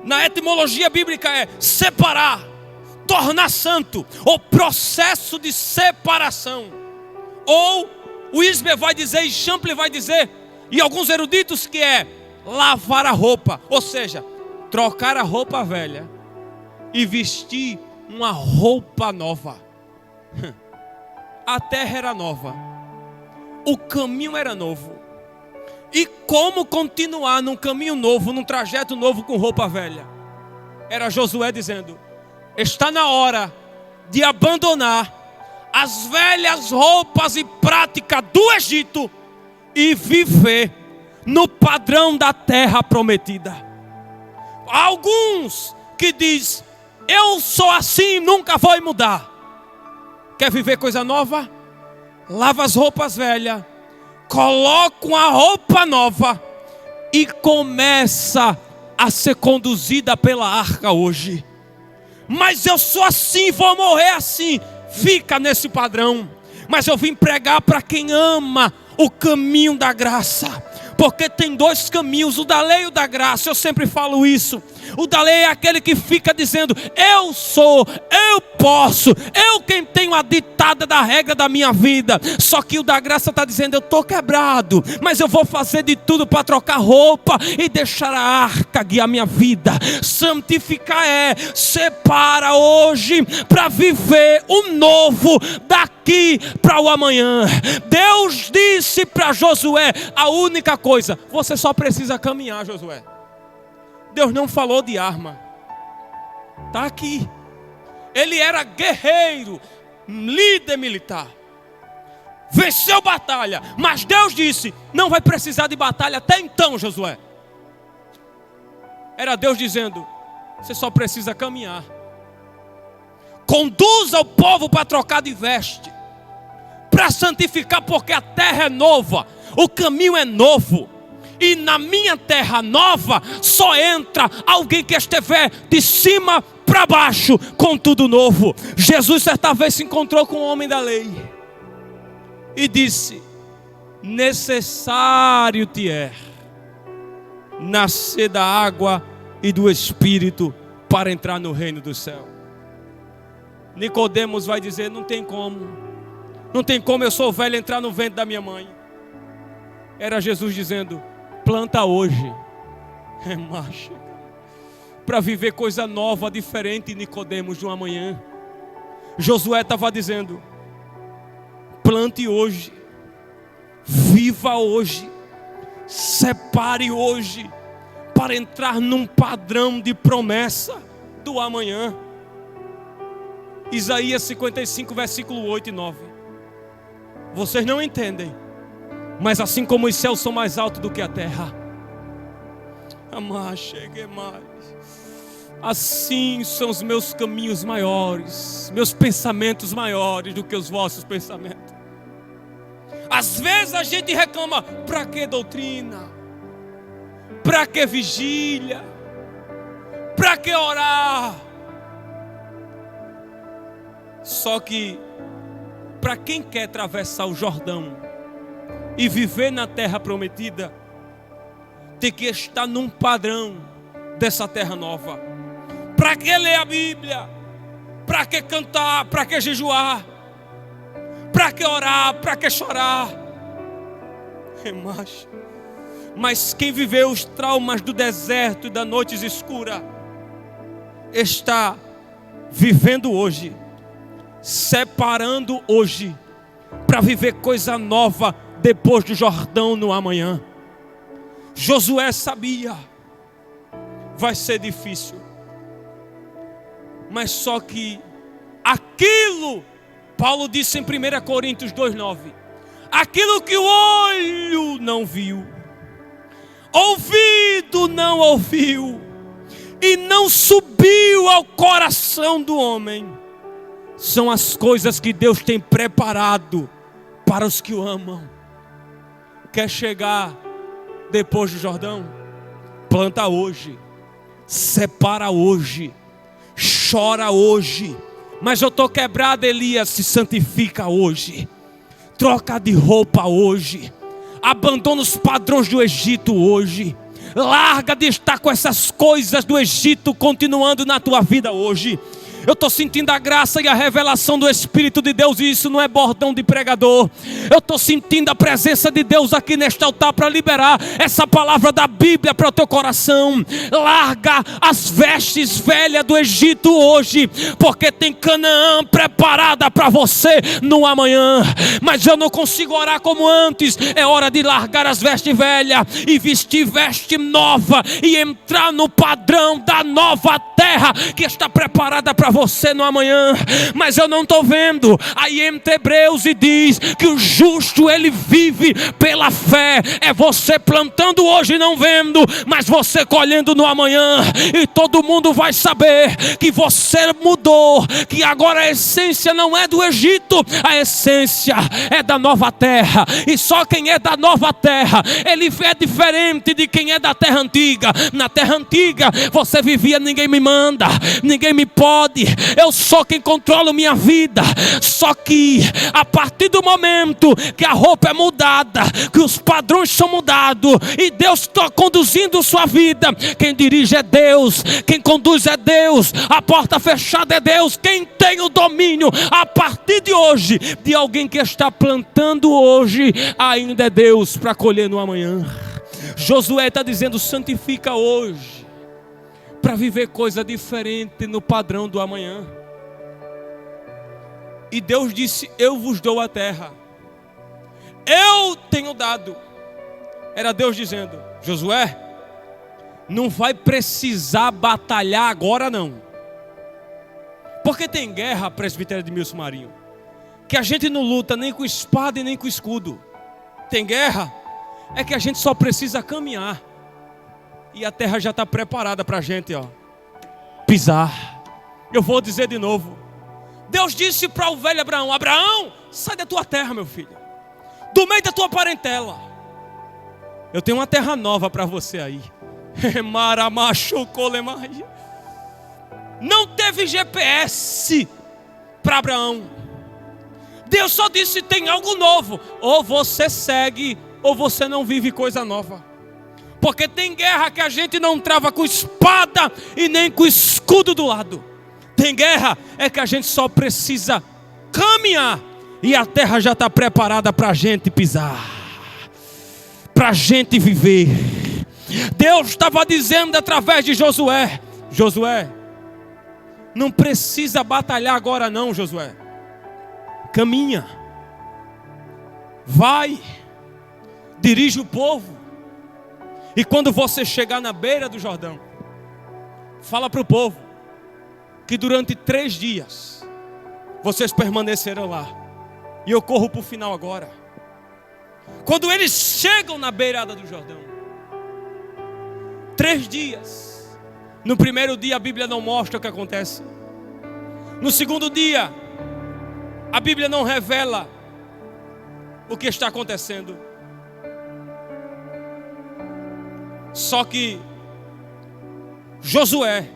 na etimologia bíblica é separar, tornar santo, o processo de separação. Ou o Isber vai dizer, e Champlin vai dizer, e alguns eruditos, que é lavar a roupa. Ou seja, trocar a roupa velha e vestir uma roupa nova. A terra era nova, o caminho era novo. E como continuar num caminho novo, num trajeto novo com roupa velha? Era Josué dizendo: está na hora de abandonar as velhas roupas e práticas do Egito e viver no padrão da terra prometida. Há alguns que dizem: eu sou assim, nunca vou mudar. Quer viver coisa nova? Lava as roupas velhas, coloca uma roupa nova e começa a ser conduzida pela arca hoje. Mas eu sou assim, vou morrer assim. Fica nesse padrão. Mas eu vim pregar para quem ama o caminho da graça, porque tem dois caminhos, o da lei e o da graça. Eu sempre falo isso. O da lei é aquele que fica dizendo: eu sou, eu posso, eu quem tenho a ditar quebrantada da regra da minha vida. Só que o da graça está dizendo: eu estou quebrado, mas eu vou fazer de tudo para trocar roupa e deixar a arca guiar minha vida. Santificar separa hoje para viver o novo daqui para o amanhã. Deus disse para Josué a única coisa: você só precisa caminhar, Josué. Deus não falou de arma. Está aqui. Ele era guerreiro, líder militar, venceu batalha, mas Deus disse: não vai precisar de batalha até então, Josué. Era Deus dizendo: você só precisa caminhar. Conduza o povo para trocar de veste, para santificar, porque a terra é nova, o caminho é novo. E na minha terra nova só entra alguém que estiver de cima para baixo com tudo novo. Jesus certa vez se encontrou com um homem da lei e disse: necessário te é nascer da água e do Espírito para entrar no reino do céu. Nicodemos vai dizer: não tem como, eu sou velho, entrar no ventre da minha mãe. Era Jesus dizendo: planta hoje, macho, para viver coisa nova, diferente, Nicodemos, de uma manhã. Josué estava dizendo: plante hoje, viva hoje, separe hoje, para entrar num padrão de promessa do amanhã. Isaías 55, versículo 8 e 9. Vocês não entendem, mas assim como os céus são mais altos do que a terra, assim são os meus caminhos maiores, meus pensamentos maiores do que os vossos pensamentos. Às vezes a gente reclama: para que doutrina? Para que vigília? Para que orar? Só que para quem quer atravessar o Jordão e viver na terra prometida, tem que estar num padrão dessa terra nova. Para que ler a Bíblia? Para que cantar? Para que jejuar? Para que orar? Para que chorar? Mas quem viveu os traumas do deserto e da noite escura está vivendo hoje, separando hoje para viver coisa nova depois do Jordão no amanhã. Josué sabia: vai ser difícil, mas só que aquilo, Paulo disse em 1 Coríntios 2,9: aquilo que o olho não viu, ouvido não ouviu, e não subiu ao coração do homem, são as coisas que Deus tem preparado para os que o amam. Quer chegar depois do Jordão? Planta hoje, separa hoje, chora hoje. Mas eu estou quebrado, Elias. Se santifica hoje, troca de roupa hoje, abandona os padrões do Egito hoje, larga de estar com essas coisas do Egito continuando na tua vida hoje. Eu estou sentindo a graça e a revelação do Espírito de Deus, e isso não é bordão de pregador. Eu estou sentindo a presença de Deus aqui neste altar para liberar essa palavra da Bíblia para o teu coração. Larga as vestes velhas do Egito hoje, porque tem Canaã preparada para você no amanhã. Mas eu não consigo orar como antes. É hora de largar as vestes velhas e vestir veste nova e entrar no padrão da nova terra que está preparada para você no amanhã. Mas eu não estou vendo. Aí entra Hebreus e diz que o justo ele vive pela fé. É você plantando hoje e não vendo, mas você colhendo no amanhã. E todo mundo vai saber que você mudou, que agora a essência não é do Egito, a essência é da nova terra. E só quem é da nova terra, ele é diferente de quem é da terra antiga. Na terra antiga você vivia: ninguém me manda, ninguém me pode, eu sou quem controla minha vida. Só que a partir do momento que a roupa é mudada, que os padrões são mudados e Deus está conduzindo sua vida, quem dirige é Deus, quem conduz é Deus, a porta fechada é Deus, quem tem o domínio a partir de hoje, de alguém que está plantando hoje, ainda é Deus para colher no amanhã. Josué está dizendo: santifica hoje, para viver coisa diferente no padrão do amanhã. E Deus disse: eu vos dou a terra, eu tenho dado. Era Deus dizendo: Josué, não vai precisar batalhar agora não. Porque tem guerra, presbítero Edmilson Marinho, que a gente não luta nem com espada e nem com escudo. Tem guerra é que a gente só precisa caminhar, e a terra já está preparada para a gente, ó, pisar. Eu vou dizer de novo. Deus disse para o velho Abraão: Abraão, sai da tua terra, meu filho, do meio da tua parentela. Eu tenho uma terra nova para você aí. Não teve GPS para Abraão. Deus só disse: tem algo novo, ou você segue ou você não vive coisa nova. Porque tem guerra que a gente não trava com espada e nem com escudo do lado. Tem guerra é que a gente só precisa caminhar, e a terra já está preparada para a gente pisar, para a gente viver. Deus estava dizendo através de Josué: Josué, não precisa batalhar agora não, Josué. Caminha, vai, dirige o povo. E quando você chegar na beira do Jordão, fala para o povo que durante 3 dias vocês permanecerão lá. E eu corro para o final agora. Quando eles chegam na beirada do Jordão, 3 dias. No primeiro dia a Bíblia não mostra o que acontece. No segundo dia a Bíblia não revela o que está acontecendo. Só que Josué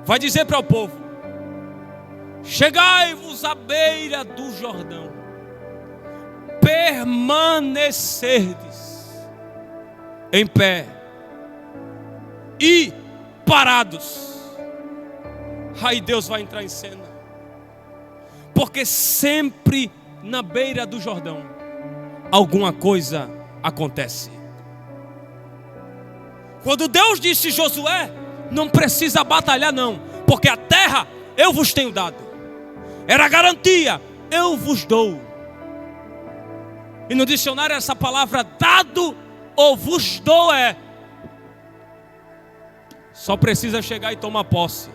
vai dizer para o povo: chegai-vos à beira do Jordão, permanecerdes em pé e parados. Aí Deus vai entrar em cena, porque sempre na beira do Jordão alguma coisa acontece. Quando Deus disse: Josué, não precisa batalhar não, porque a terra eu vos tenho dado, era a garantia, eu vos dou. E no dicionário essa palavra dado ou vos dou só precisa chegar e tomar posse.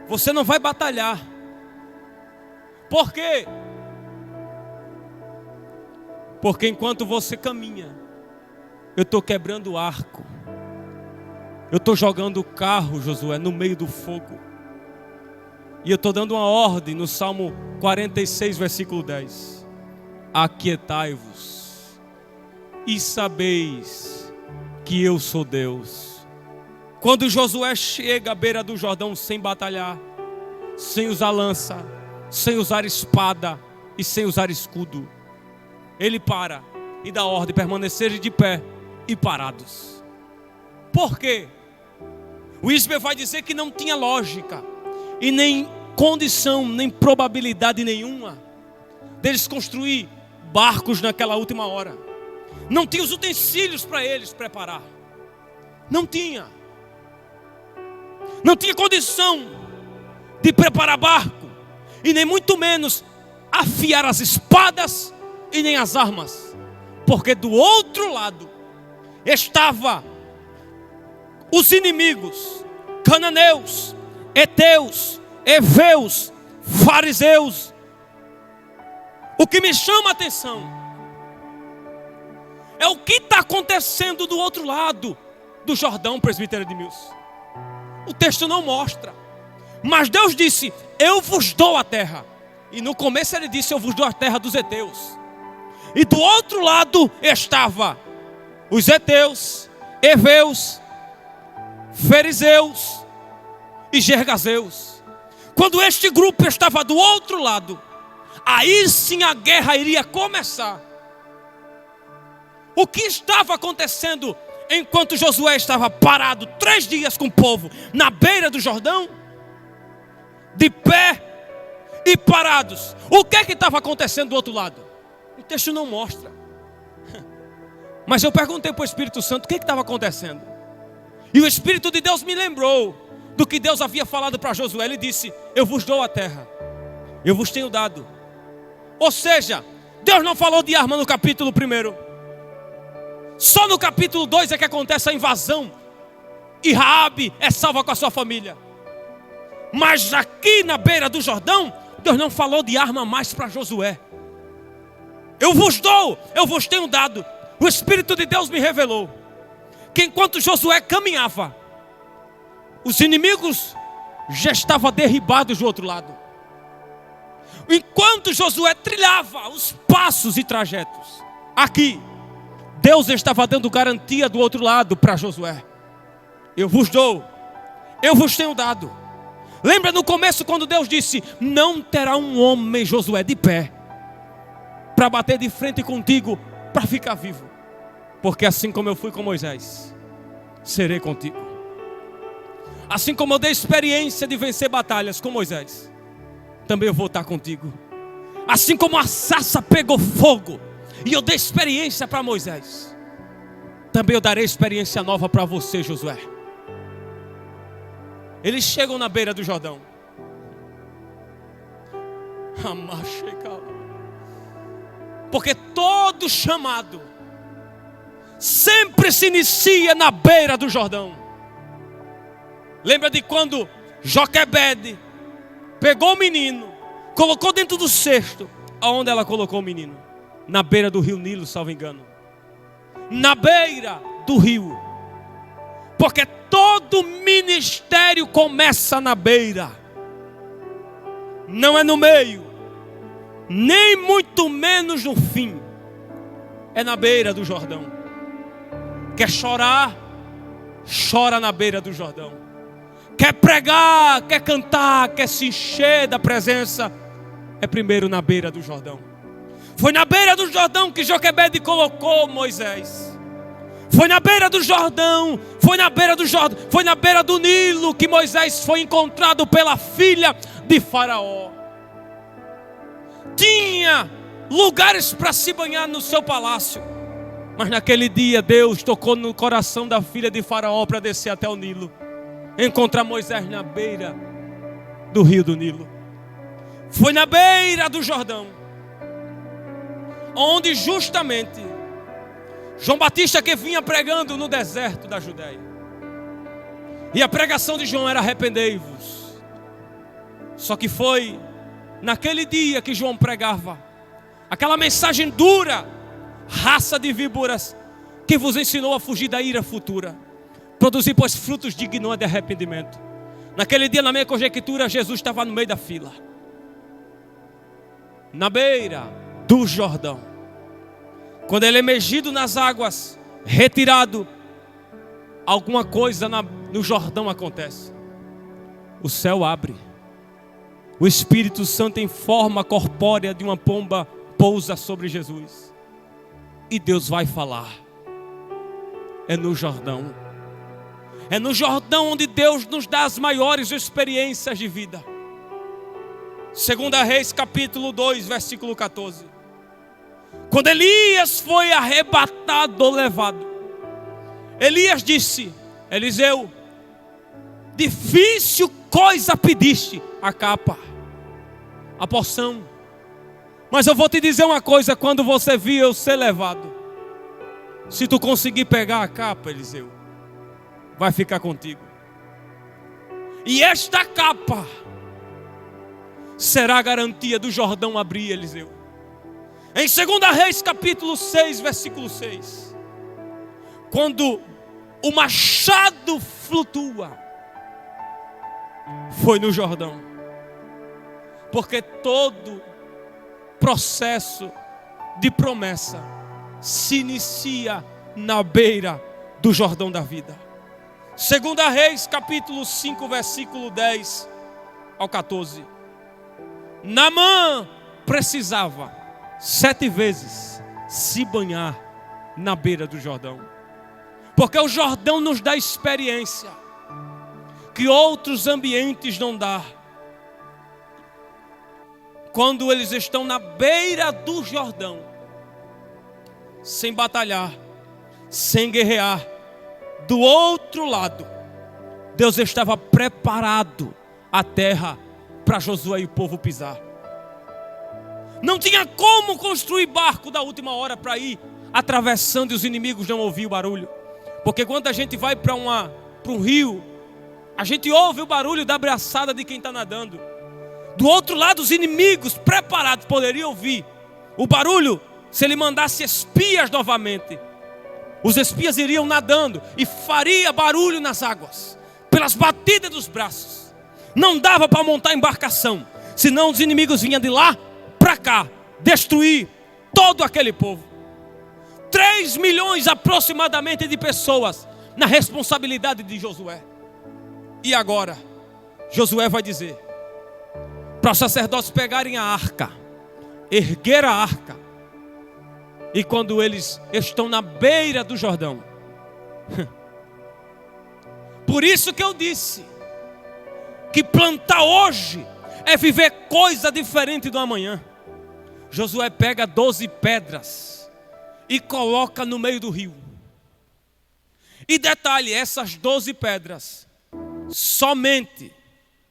Você não vai batalhar. Por quê? Porque enquanto você caminha, eu estou quebrando o arco, eu estou jogando o carro, Josué, no meio do fogo. E eu estou dando uma ordem no Salmo 46, versículo 10: aquietai-vos e sabeis que eu sou Deus. Quando Josué chega à beira do Jordão sem batalhar, sem usar lança, sem usar espada e sem usar escudo, ele para e dá ordem: permanecerem de pé e parados. Por quê? O Isber vai dizer que não tinha lógica e nem condição, nem probabilidade nenhuma deles construir barcos naquela última hora. Não tinha os utensílios para eles preparar. Não tinha condição de preparar barco, e nem muito menos afiar as espadas e nem as armas, porque do outro lado estava os inimigos, cananeus, heteus, heveus, fariseus. O que me chama a atenção é o que está acontecendo do outro lado do Jordão, presbítero Edmilson. O texto não mostra, mas Deus disse: eu vos dou a terra. E no começo ele disse: eu vos dou a terra dos heteus. E do outro lado estava os heteus, heveus, fariseus, e Gergazeus. Quando este grupo estava do outro lado, aí sim a guerra iria começar. O que estava acontecendo enquanto Josué estava parado 3 dias com o povo na beira do Jordão? De pé e parados. O que estava acontecendo do outro lado? O texto não mostra. Mas eu perguntei para o Espírito Santo o que estava acontecendo. E o Espírito de Deus me lembrou do que Deus havia falado para Josué. Ele disse: eu vos dou a terra, eu vos tenho dado. Ou seja, Deus não falou de arma no capítulo 1. Só no capítulo 2 é que acontece a invasão e Raabe é salva com a sua família. Mas aqui na beira do Jordão, Deus não falou de arma mais para Josué. Eu vos dou, eu vos tenho dado. O Espírito de Deus me revelou que enquanto Josué caminhava, os inimigos já estavam derribados do outro lado. Enquanto Josué trilhava os passos e trajetos, aqui Deus estava dando garantia do outro lado para Josué. Eu vos dou, eu vos tenho dado. Lembra no começo quando Deus disse: não terá um homem, Josué, de pé para bater de frente contigo, para ficar vivo. Porque assim como eu fui com Moisés, serei contigo. Assim como eu dei experiência de vencer batalhas com Moisés, também eu vou estar contigo. Assim como a sarça pegou fogo e eu dei experiência para Moisés, também eu darei experiência nova para você, Josué. Eles chegam na beira do Jordão. Porque todo chamado sempre se inicia na beira do Jordão. Lembra de quando Joquebede pegou o menino, colocou dentro do cesto? Aonde ela colocou o menino? Na beira do rio Nilo, salvo engano. Na beira do rio. Porque todo ministério começa na beira. Não é no meio, nem muito menos no fim. É na beira do Jordão. Quer chorar? Chora na beira do Jordão. Quer pregar, quer cantar, quer se encher da presença? É primeiro na beira do Jordão. Foi na beira do Jordão que Joquebede colocou Moisés. Foi na beira do Jordão, foi na beira do Jordão, foi na beira do Nilo que Moisés foi encontrado pela filha de Faraó. Tinha lugares para se banhar no seu palácio, mas naquele dia Deus tocou no coração da filha de Faraó para descer até o Nilo, encontrar Moisés na beira do rio do Nilo. Foi na beira do Jordão, onde justamente João Batista, que vinha pregando no deserto da Judéia, e a pregação de João era: arrependei-vos. Só que foi naquele dia que João pregava aquela mensagem dura: raça de víboras, que vos ensinou a fugir da ira futura, produzir pois frutos dignos de arrependimento. Naquele dia, na minha conjectura, Jesus estava no meio da fila, na beira do Jordão. Quando ele é emergido nas águas, retirado, alguma coisa no Jordão acontece. O céu abre. O Espírito Santo em forma corpórea de uma pomba pousa sobre Jesus. E Deus vai falar. É no Jordão. É no Jordão onde Deus nos dá as maiores experiências de vida. 2 Reis capítulo 2, versículo 14. Quando Elias foi arrebatado ou levado, Elias disse: Eliseu, difícil coisa pediste, a capa, a porção. Mas eu vou te dizer uma coisa: quando você vir eu ser levado, se tu conseguir pegar a capa, Eliseu, vai ficar contigo. E esta capa será a garantia do Jordão abrir, Eliseu. Em 2 Reis capítulo 6, versículo 6, quando o machado flutua, foi no Jordão. Porque todo processo de promessa se inicia na beira do Jordão da vida. 2 Reis, capítulo 5, versículo 10 ao 14. Naamã precisava 7 vezes se banhar na beira do Jordão, porque o Jordão nos dá experiência que outros ambientes não dá. Quando eles estão na beira do Jordão, sem batalhar, sem guerrear, do outro lado, Deus estava preparado a terra para Josué e o povo pisar. Não tinha como construir barco da última hora para ir atravessando e os inimigos não ouviam o barulho. Porque quando a gente vai para um rio, a gente ouve o barulho da braçada de quem está nadando. Do outro lado, os inimigos preparados poderiam ouvir o barulho se ele mandasse espias novamente. Os espias iriam nadando e faria barulho nas águas, pelas batidas dos braços. Não dava para montar embarcação, senão os inimigos vinham de lá para cá, destruir todo aquele povo. 3 milhões aproximadamente de pessoas na responsabilidade de Josué. E agora, Josué vai dizer para os sacerdotes pegarem a arca, erguer a arca. E quando eles estão na beira do Jordão, por isso que eu disse que plantar hoje é viver coisa diferente do amanhã. Josué pega 12 pedras e coloca no meio do rio. E detalhe, essas 12 pedras somente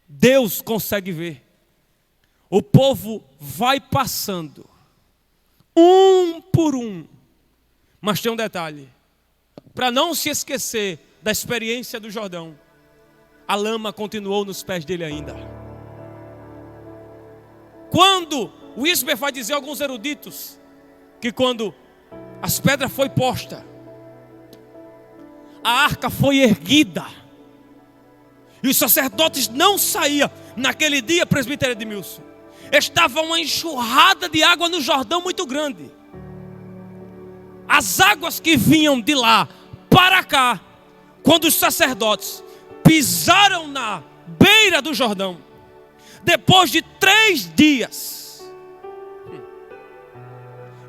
Deus consegue ver. O povo vai passando um por um. Mas tem um detalhe, para não se esquecer da experiência do Jordão, a lama continuou nos pés dele ainda. Quando o Wisber vai dizer a alguns eruditos que quando as pedras foi posta, a arca foi erguida, e os sacerdotes não saíam naquele dia, presbítero Edmilson. Estava uma enxurrada de água no Jordão muito grande. As águas que vinham de lá para cá, quando os sacerdotes pisaram na beira do Jordão, depois de 3 dias,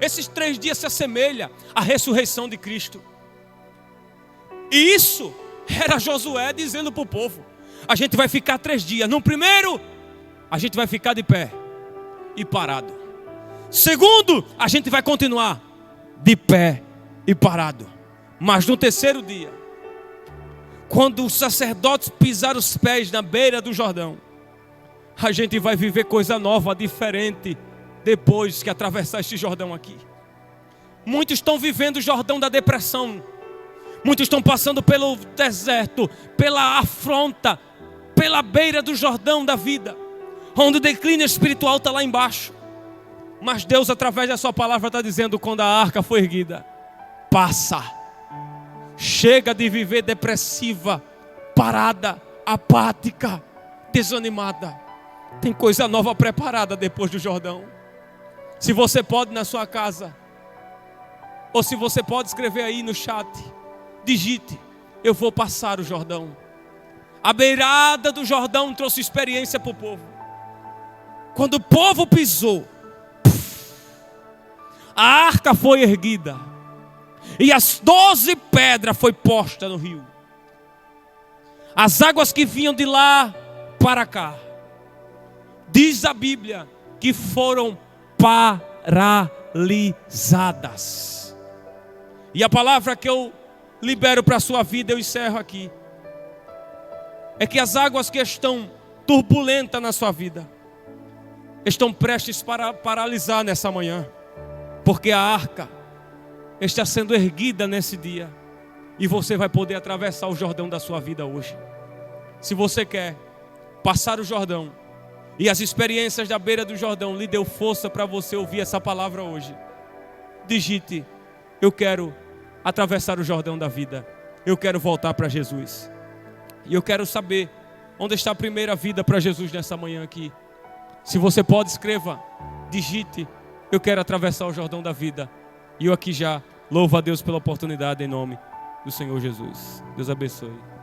esses 3 dias se assemelham à ressurreição de Cristo. E isso era Josué dizendo para o povo: a gente vai ficar 3 dias. No primeiro, a gente vai ficar de pé e parado. Segundo, a gente vai continuar de pé e parado. Mas no terceiro dia, quando os sacerdotes pisaram os pés na beira do Jordão, a gente vai viver coisa nova, diferente, depois que atravessar este Jordão aqui. Muitos estão vivendo o Jordão da depressão. Muitos estão passando pelo deserto, pela afronta, pela beira do Jordão da vida, onde o declínio espiritual está lá embaixo. Mas Deus, através da sua palavra, está dizendo: quando a arca foi erguida, passa. Chega de viver depressiva, parada, apática, desanimada. Tem coisa nova preparada depois do Jordão. Se você pode na sua casa, ou se você pode escrever aí no chat, digite: eu vou passar o Jordão. A beirada do Jordão trouxe experiência para o povo. Quando o povo pisou, a arca foi erguida e as 12 pedras foi posta no rio. As águas que vinham de lá para cá, diz a Bíblia que foram paralisadas. E a palavra que eu libero para a sua vida, eu encerro aqui, é que as águas que estão turbulentas na sua vida estão prestes para paralisar nessa manhã, porque a arca está sendo erguida nesse dia e você vai poder atravessar o Jordão da sua vida hoje. Se você quer passar o Jordão e as experiências da beira do Jordão lhe deu força para você ouvir essa palavra hoje, digite: eu quero atravessar o Jordão da vida, eu quero voltar para Jesus. E eu quero saber onde está a primeira vida para Jesus nessa manhã aqui. Se você pode, escreva, digite: eu quero atravessar o Jordão da vida. E eu aqui já louvo a Deus pela oportunidade em nome do Senhor Jesus. Deus abençoe.